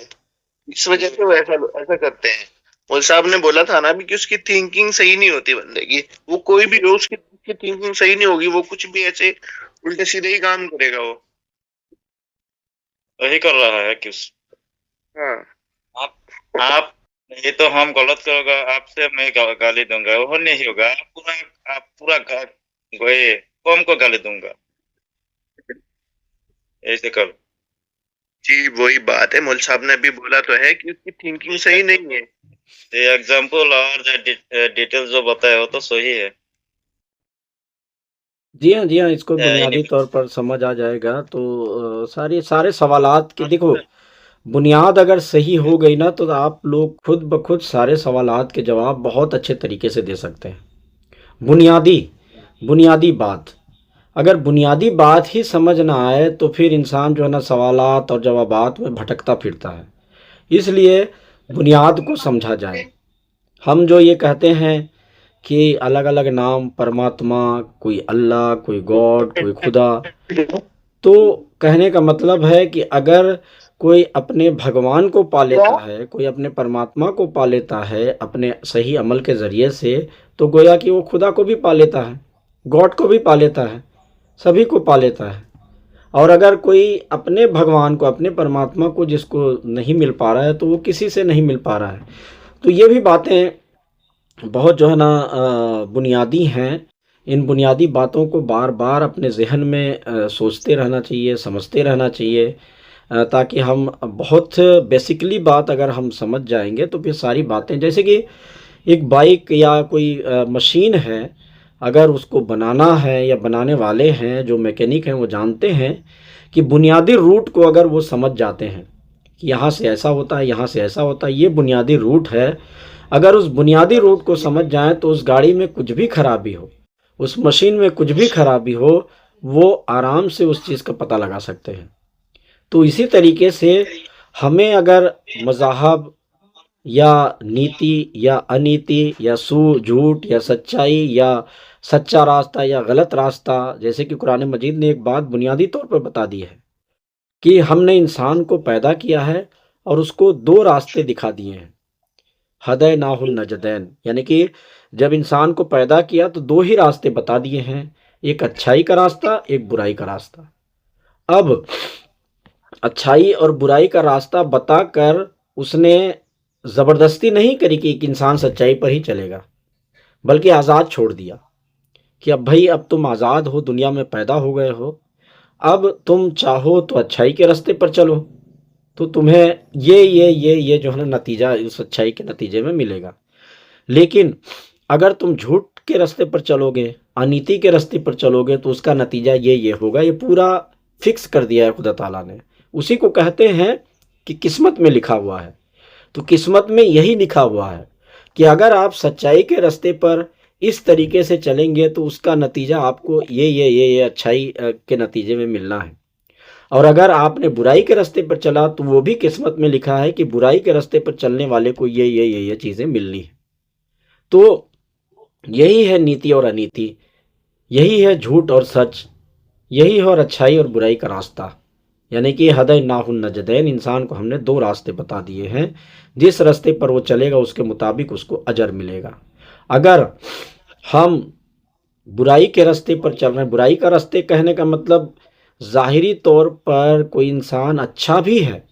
इस वजह से वो ऐसा करते हैं। मौल साहब ने बोला था ना अभी कि उसकी थिंकिंग सही नहीं होती बंदे की, वो कोई भी हो उसकी थिंकिंग सही नहीं होगी, वो कुछ भी ऐसे उल्टे सीधे ही काम करेगा, वो वही कर रहा है कि हाँ। आप नहीं तो हम गलत करोगे, आपसे मैं गाली दूंगा, वो नहीं होगा, आप पूरा कौम को गाली दूंगा, ऐसे करो। जी वही बात है, मौल साहब ने भी बोला तो है कि उसकी थिंकिंग सही नहीं है। एग्जाम्पल और डिटेल जो बताया वो तो सही है। जी हाँ, जी हाँ, इसको बुनियादी तौर पर समझ आ जाएगा तो सारे सवालात की देखो, बुनियाद अगर सही हो गई ना तो आप लोग खुद ब खुद सारे सवालात के जवाब बहुत अच्छे तरीके से दे सकते हैं। बुनियादी बात, अगर बुनियादी बात ही समझ ना आए तो फिर इंसान जो है ना सवालात और जवाबात में भटकता फिरता है। इसलिए बुनियाद को समझा जाए। हम जो ये कहते हैं कि अलग अलग नाम, परमात्मा, कोई अल्लाह, कोई गॉड, कोई खुदा, तो कहने का मतलब है कि अगर कोई अपने भगवान को पा लेता है, कोई अपने परमात्मा को पा लेता है अपने सही अमल के ज़रिए से, तो गोया कि वो खुदा को भी पा लेता है, गॉड को भी पा लेता है, सभी को पा लेता है। और अगर कोई अपने भगवान को, अपने परमात्मा को जिसको नहीं मिल पा रहा है तो वो किसी से नहीं मिल पा रहा है। तो ये भी बातें बहुत जो है ना बुनियादी हैं। इन बुनियादी बातों को बार बार अपने ज़हन में सोचते रहना चाहिए, समझते रहना चाहिए, ताकि हम बहुत बेसिकली बात अगर हम समझ जाएंगे तो फिर सारी बातें, जैसे कि एक बाइक या कोई मशीन है, अगर उसको बनाना है या बनाने वाले हैं जो मैकेनिक हैं वो जानते हैं कि बुनियादी रूट को अगर वो समझ जाते हैं कि यहाँ से ऐसा होता है, यहाँ से ऐसा होता है, ये बुनियादी रूट है, अगर उस बुनियादी रूट को समझ जाएं तो उस गाड़ी में कुछ भी खराबी हो, उस मशीन में कुछ भी खराबी हो, वो आराम से उस चीज़ का पता लगा सकते हैं। तो इसी तरीके से हमें अगर मज़हब या नीति या अनीति या झूठ या सच्चाई या सच्चा रास्ता या गलत रास्ता, जैसे कि कुरान मजीद ने एक बात बुनियादी तौर पर बता दी है कि हमने इंसान को पैदा किया है और उसको दो रास्ते दिखा दिए हैं, हदैनाहुल नजदैन, यानी कि जब इंसान को पैदा किया तो दो ही रास्ते बता दिए हैं, एक अच्छाई का रास्ता, एक बुराई का रास्ता। अब अच्छाई और बुराई का रास्ता बताकर उसने ज़बरदस्ती नहीं करी कि एक इंसान सच्चाई पर ही चलेगा, बल्कि आज़ाद छोड़ दिया कि अब भाई अब तुम आज़ाद हो, दुनिया में पैदा हो गए हो, अब तुम चाहो तो अच्छाई के रास्ते पर चलो, तो तुम्हें ये जो है ना नतीजा उस अच्छाई के नतीजे में मिलेगा। लेकिन अगर तुम झूठ के रास्ते पर चलोगे, अनीति के रास्ते पर चलोगे, तो उसका नतीजा ये होगा। ये पूरा फिक्स कर दिया है खुदा ताला ने। उसी को कहते हैं कि किस्मत में लिखा हुआ है। तो किस्मत में यही लिखा हुआ है कि अगर आप सच्चाई के रास्ते पर इस तरीके से चलेंगे तो उसका नतीजा आपको ये अच्छाई के नतीजे में मिलना है, और अगर आपने बुराई के रास्ते पर चला तो वो भी किस्मत में लिखा है कि बुराई के रास्ते पर चलने वाले को ये चीज़ें मिलनी है। तो यही है नीति और अनीति, यही है झूठ और सच, यही है और अच्छाई और बुराई का रास्ता, यानी कि हदैनाहुन नजदैन। इंसान को हमने दो रास्ते बता दिए हैं, जिस रास्ते पर वो चलेगा उसके मुताबिक उसको अजर मिलेगा। अगर हम बुराई के रास्ते पर चल रहे हैं, बुराई का रास्ते कहने का मतलब ज़ाहिरी तौर पर कोई इंसान अच्छा भी है,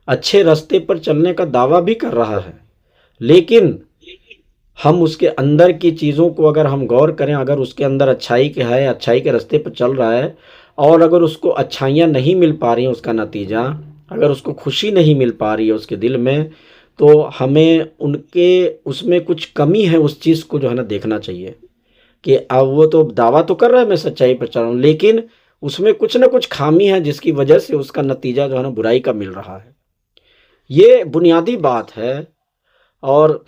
अच्छे रास्ते पर चलने का दावा भी कर रहा है, लेकिन हम उसके अंदर की चीज़ों को अगर हम गौर करें, अगर उसके अंदर अच्छाई के है, अच्छाई के रास्ते पर चल रहा है, और अगर उसको अच्छाइयाँ नहीं मिल पा रही हैं, उसका नतीजा अगर उसको खुशी नहीं मिल पा रही है उसके दिल में, तो हमें उनके उसमें कुछ कमी है, उस चीज़ को जो है ना देखना चाहिए कि अब वो तो दावा तो कर रहा है मैं सच्चाई पर चल रहा हूँ, लेकिन उसमें कुछ ना कुछ खामी है जिसकी वजह से उसका नतीजा जो है ना बुराई का मिल रहा है। ये बुनियादी बात है। और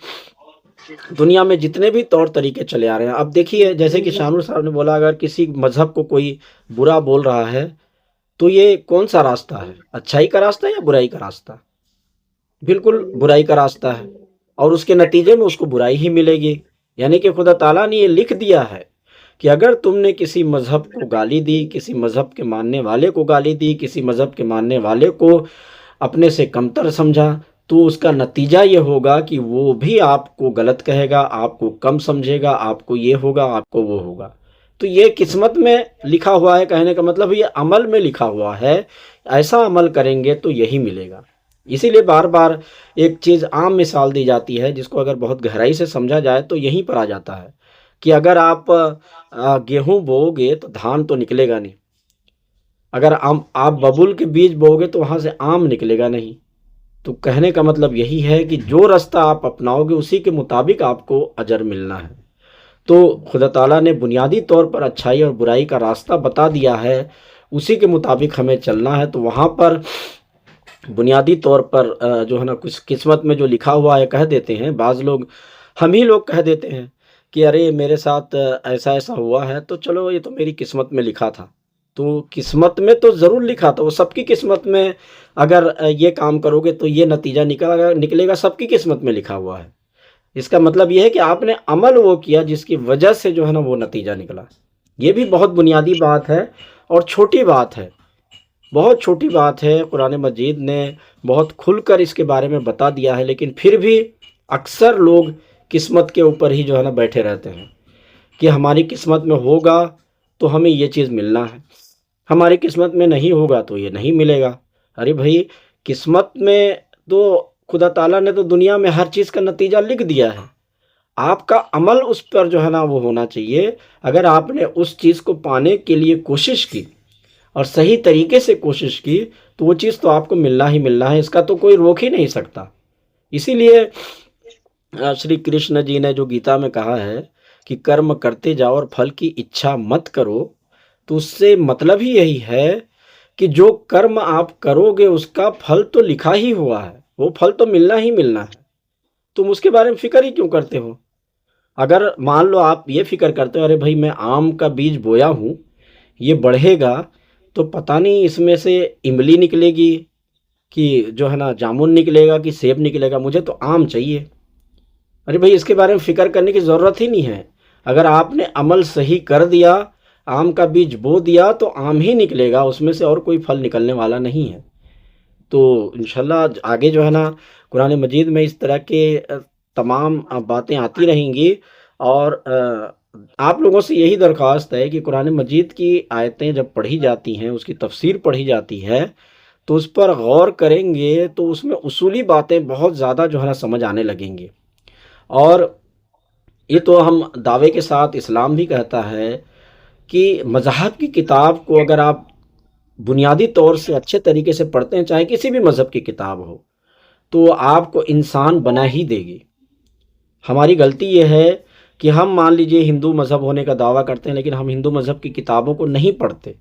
दुनिया में जितने भी तौर तरीके चले आ रहे हैं, अब देखिए जैसे कि शानुर साहब ने बोला, अगर किसी मज़हब को कोई बुरा बोल रहा है तो ये कौन सा रास्ता है, अच्छाई का रास्ता या बुराई का रास्ता? बिल्कुल बुराई का रास्ता है, और उसके नतीजे में उसको बुराई ही मिलेगी। यानी कि खुदा ताला ने ये लिख दिया है कि अगर तुमने किसी मज़हब को गाली दी, किसी मज़हब के मानने वाले को गाली दी, किसी मज़हब के मानने वाले को अपने से कमतर समझा, तो उसका नतीजा ये होगा कि वो भी आपको गलत कहेगा, आपको कम समझेगा, आपको ये होगा, आपको वो होगा। तो ये किस्मत में लिखा हुआ है, कहने का मतलब ये अमल में लिखा हुआ है, ऐसा अमल करेंगे तो यही मिलेगा। इसीलिए बार बार एक चीज़ आम मिसाल दी जाती है, जिसको अगर बहुत गहराई से समझा जाए तो यहीं पर आ जाता है कि अगर आप गेहूँ बोओगे तो धान तो निकलेगा नहीं, अगर आप बबूल के बीज बोओगे तो वहाँ से आम निकलेगा नहीं। तो कहने का मतलब यही है कि जो रास्ता आप अपनाओगे उसी के मुताबिक आपको अजर मिलना है। तो खुदा ताला ने बुनियादी तौर पर अच्छाई और बुराई का रास्ता बता दिया है, उसी के मुताबिक हमें चलना है। तो वहाँ पर बुनियादी तौर पर जो है ना कुछ किस्मत में जो लिखा हुआ है कह देते हैं, बाज़ लोग, हम ही लोग कह देते हैं कि अरे मेरे साथ ऐसा ऐसा हुआ है, तो चलो ये तो मेरी किस्मत में लिखा था। तो किस्मत में तो ज़रूर लिखा था, वो सबकी किस्मत में, अगर ये काम करोगे तो ये नतीजा निकलेगा, सबकी किस्मत में लिखा हुआ है। इसका मतलब ये है कि आपने अमल वो किया जिसकी वजह से जो है ना वो नतीजा निकला। ये भी बहुत बुनियादी बात है और छोटी बात है, बहुत छोटी बात है। कुरान मजीद ने बहुत खुलकर इसके बारे में बता दिया है, लेकिन फिर भी अक्सर लोग किस्मत के ऊपर ही जो है ना बैठे रहते हैं कि हमारी किस्मत में होगा तो हमें ये चीज़ मिलना है, हमारी किस्मत में नहीं होगा तो ये नहीं मिलेगा। अरे भाई, किस्मत में तो खुदा ताला ने तो दुनिया में हर चीज़ का नतीजा लिख दिया है, आपका अमल उस पर जो है ना वो होना चाहिए। अगर आपने उस चीज़ को पाने के लिए कोशिश की और सही तरीके से कोशिश की तो वो चीज़ तो आपको मिलना ही मिलना है, इसका तो कोई रोक ही नहीं सकता। इसीलिए श्री कृष्ण जी ने जो गीता में कहा है कि कर्म करते जाओ और फल की इच्छा मत करो, तो उससे मतलब ही यही है कि जो कर्म आप करोगे उसका फल तो लिखा ही हुआ है, वो फल तो मिलना ही मिलना है। तुम उसके बारे में फ़िक्र ही क्यों करते हो? अगर मान लो आप ये फ़िक्र करते हो, अरे भाई मैं आम का बीज बोया हूँ, ये बढ़ेगा तो पता नहीं इसमें से इमली निकलेगी कि जो है ना जामुन निकलेगा कि सेब निकलेगा, मुझे तो आम चाहिए। अरे भाई इसके बारे में फ़िक्र करने की ज़रूरत ही नहीं है। अगर आपने अमल सही कर दिया, आम का बीज बो दिया तो आम ही निकलेगा, उसमें से और कोई फल निकलने वाला नहीं है। तो इंशाल्लाह आगे जो है ना कुरान मजीद में इस तरह के तमाम बातें आती रहेंगी। और आप लोगों से यही दरख्वास्त है कि कुरान मजीद की आयतें जब पढ़ी जाती हैं, उसकी तफसीर पढ़ी जाती है, तो उस पर गौर करेंगे तो उसमें उसूली बातें बहुत ज़्यादा जो है ना समझ आने लगेंगी। और ये तो हम दावे के साथ इस्लाम भी कहता है कि मज़हब की किताब को अगर आप बुनियादी तौर से अच्छे तरीके से पढ़ते हैं, चाहे किसी भी मज़हब की किताब हो, तो आपको इंसान बना ही देगी। हमारी गलती ये है कि हम मान लीजिए हिंदू मज़हब होने का दावा करते हैं, लेकिन हम हिंदू मज़हब की किताबों को नहीं पढ़ते।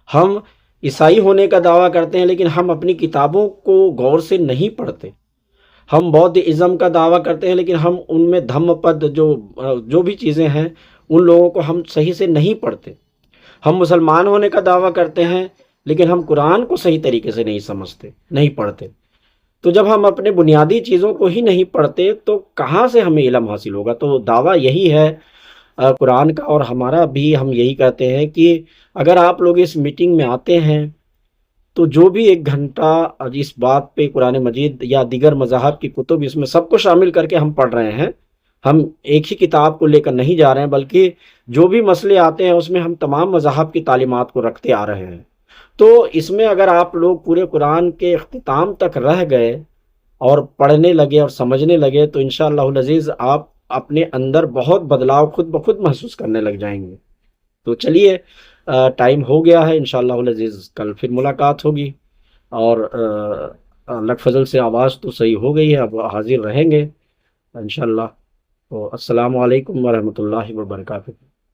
हम ईसाई होने का दावा करते हैं, लेकिन हम अपनी किताबों को गौर से नहीं पढ़ते। हम बौद्ध इज़्म का दावा करते हैं, लेकिन हम उनमें धम्मपद जो भी चीज़ें हैं, उन लोगों को हम सही से नहीं पढ़ते। हम मुसलमान होने का दावा करते हैं, लेकिन हम कुरान को सही तरीके से नहीं समझते, नहीं पढ़ते। तो जब हम अपने बुनियादी चीज़ों को ही नहीं पढ़ते तो कहाँ से हमें इल्म हासिल होगा? तो दावा यही है कुरान का, और हमारा भी हम यही कहते हैं कि अगर आप लोग इस मीटिंग में आते हैं तो जो भी 1 घंटा इस बात पे कुरान मजीद या दीगर मज़ाहब की कुतुब, इसमें सबको शामिल करके हम पढ़ रहे हैं। हम एक ही किताब को लेकर नहीं जा रहे हैं, बल्कि जो भी मसले आते हैं उसमें हम तमाम मज़ाहब की तालीमात को रखते आ रहे हैं। तो इसमें अगर आप लोग पूरे कुरान के इख्तिताम तक रह गए और पढ़ने लगे और समझने लगे तो इंशाअल्लाहुल अज़ीज़ आप अपने अंदर बहुत बदलाव खुद ब खुद महसूस करने लग जाएंगे। तो चलिए, टाइम हो गया है, इंशाअल्लाहुल अज़ीज़ कल फिर मुलाकात होगी। और अल्लाह के फजल से आवाज़ तो सही हो गई है, अब हाजिर रहेंगे इंशाअल्लाह। तो अस्सलामु अलैकुम व रहमतुल्लाहि व बरकातुहू।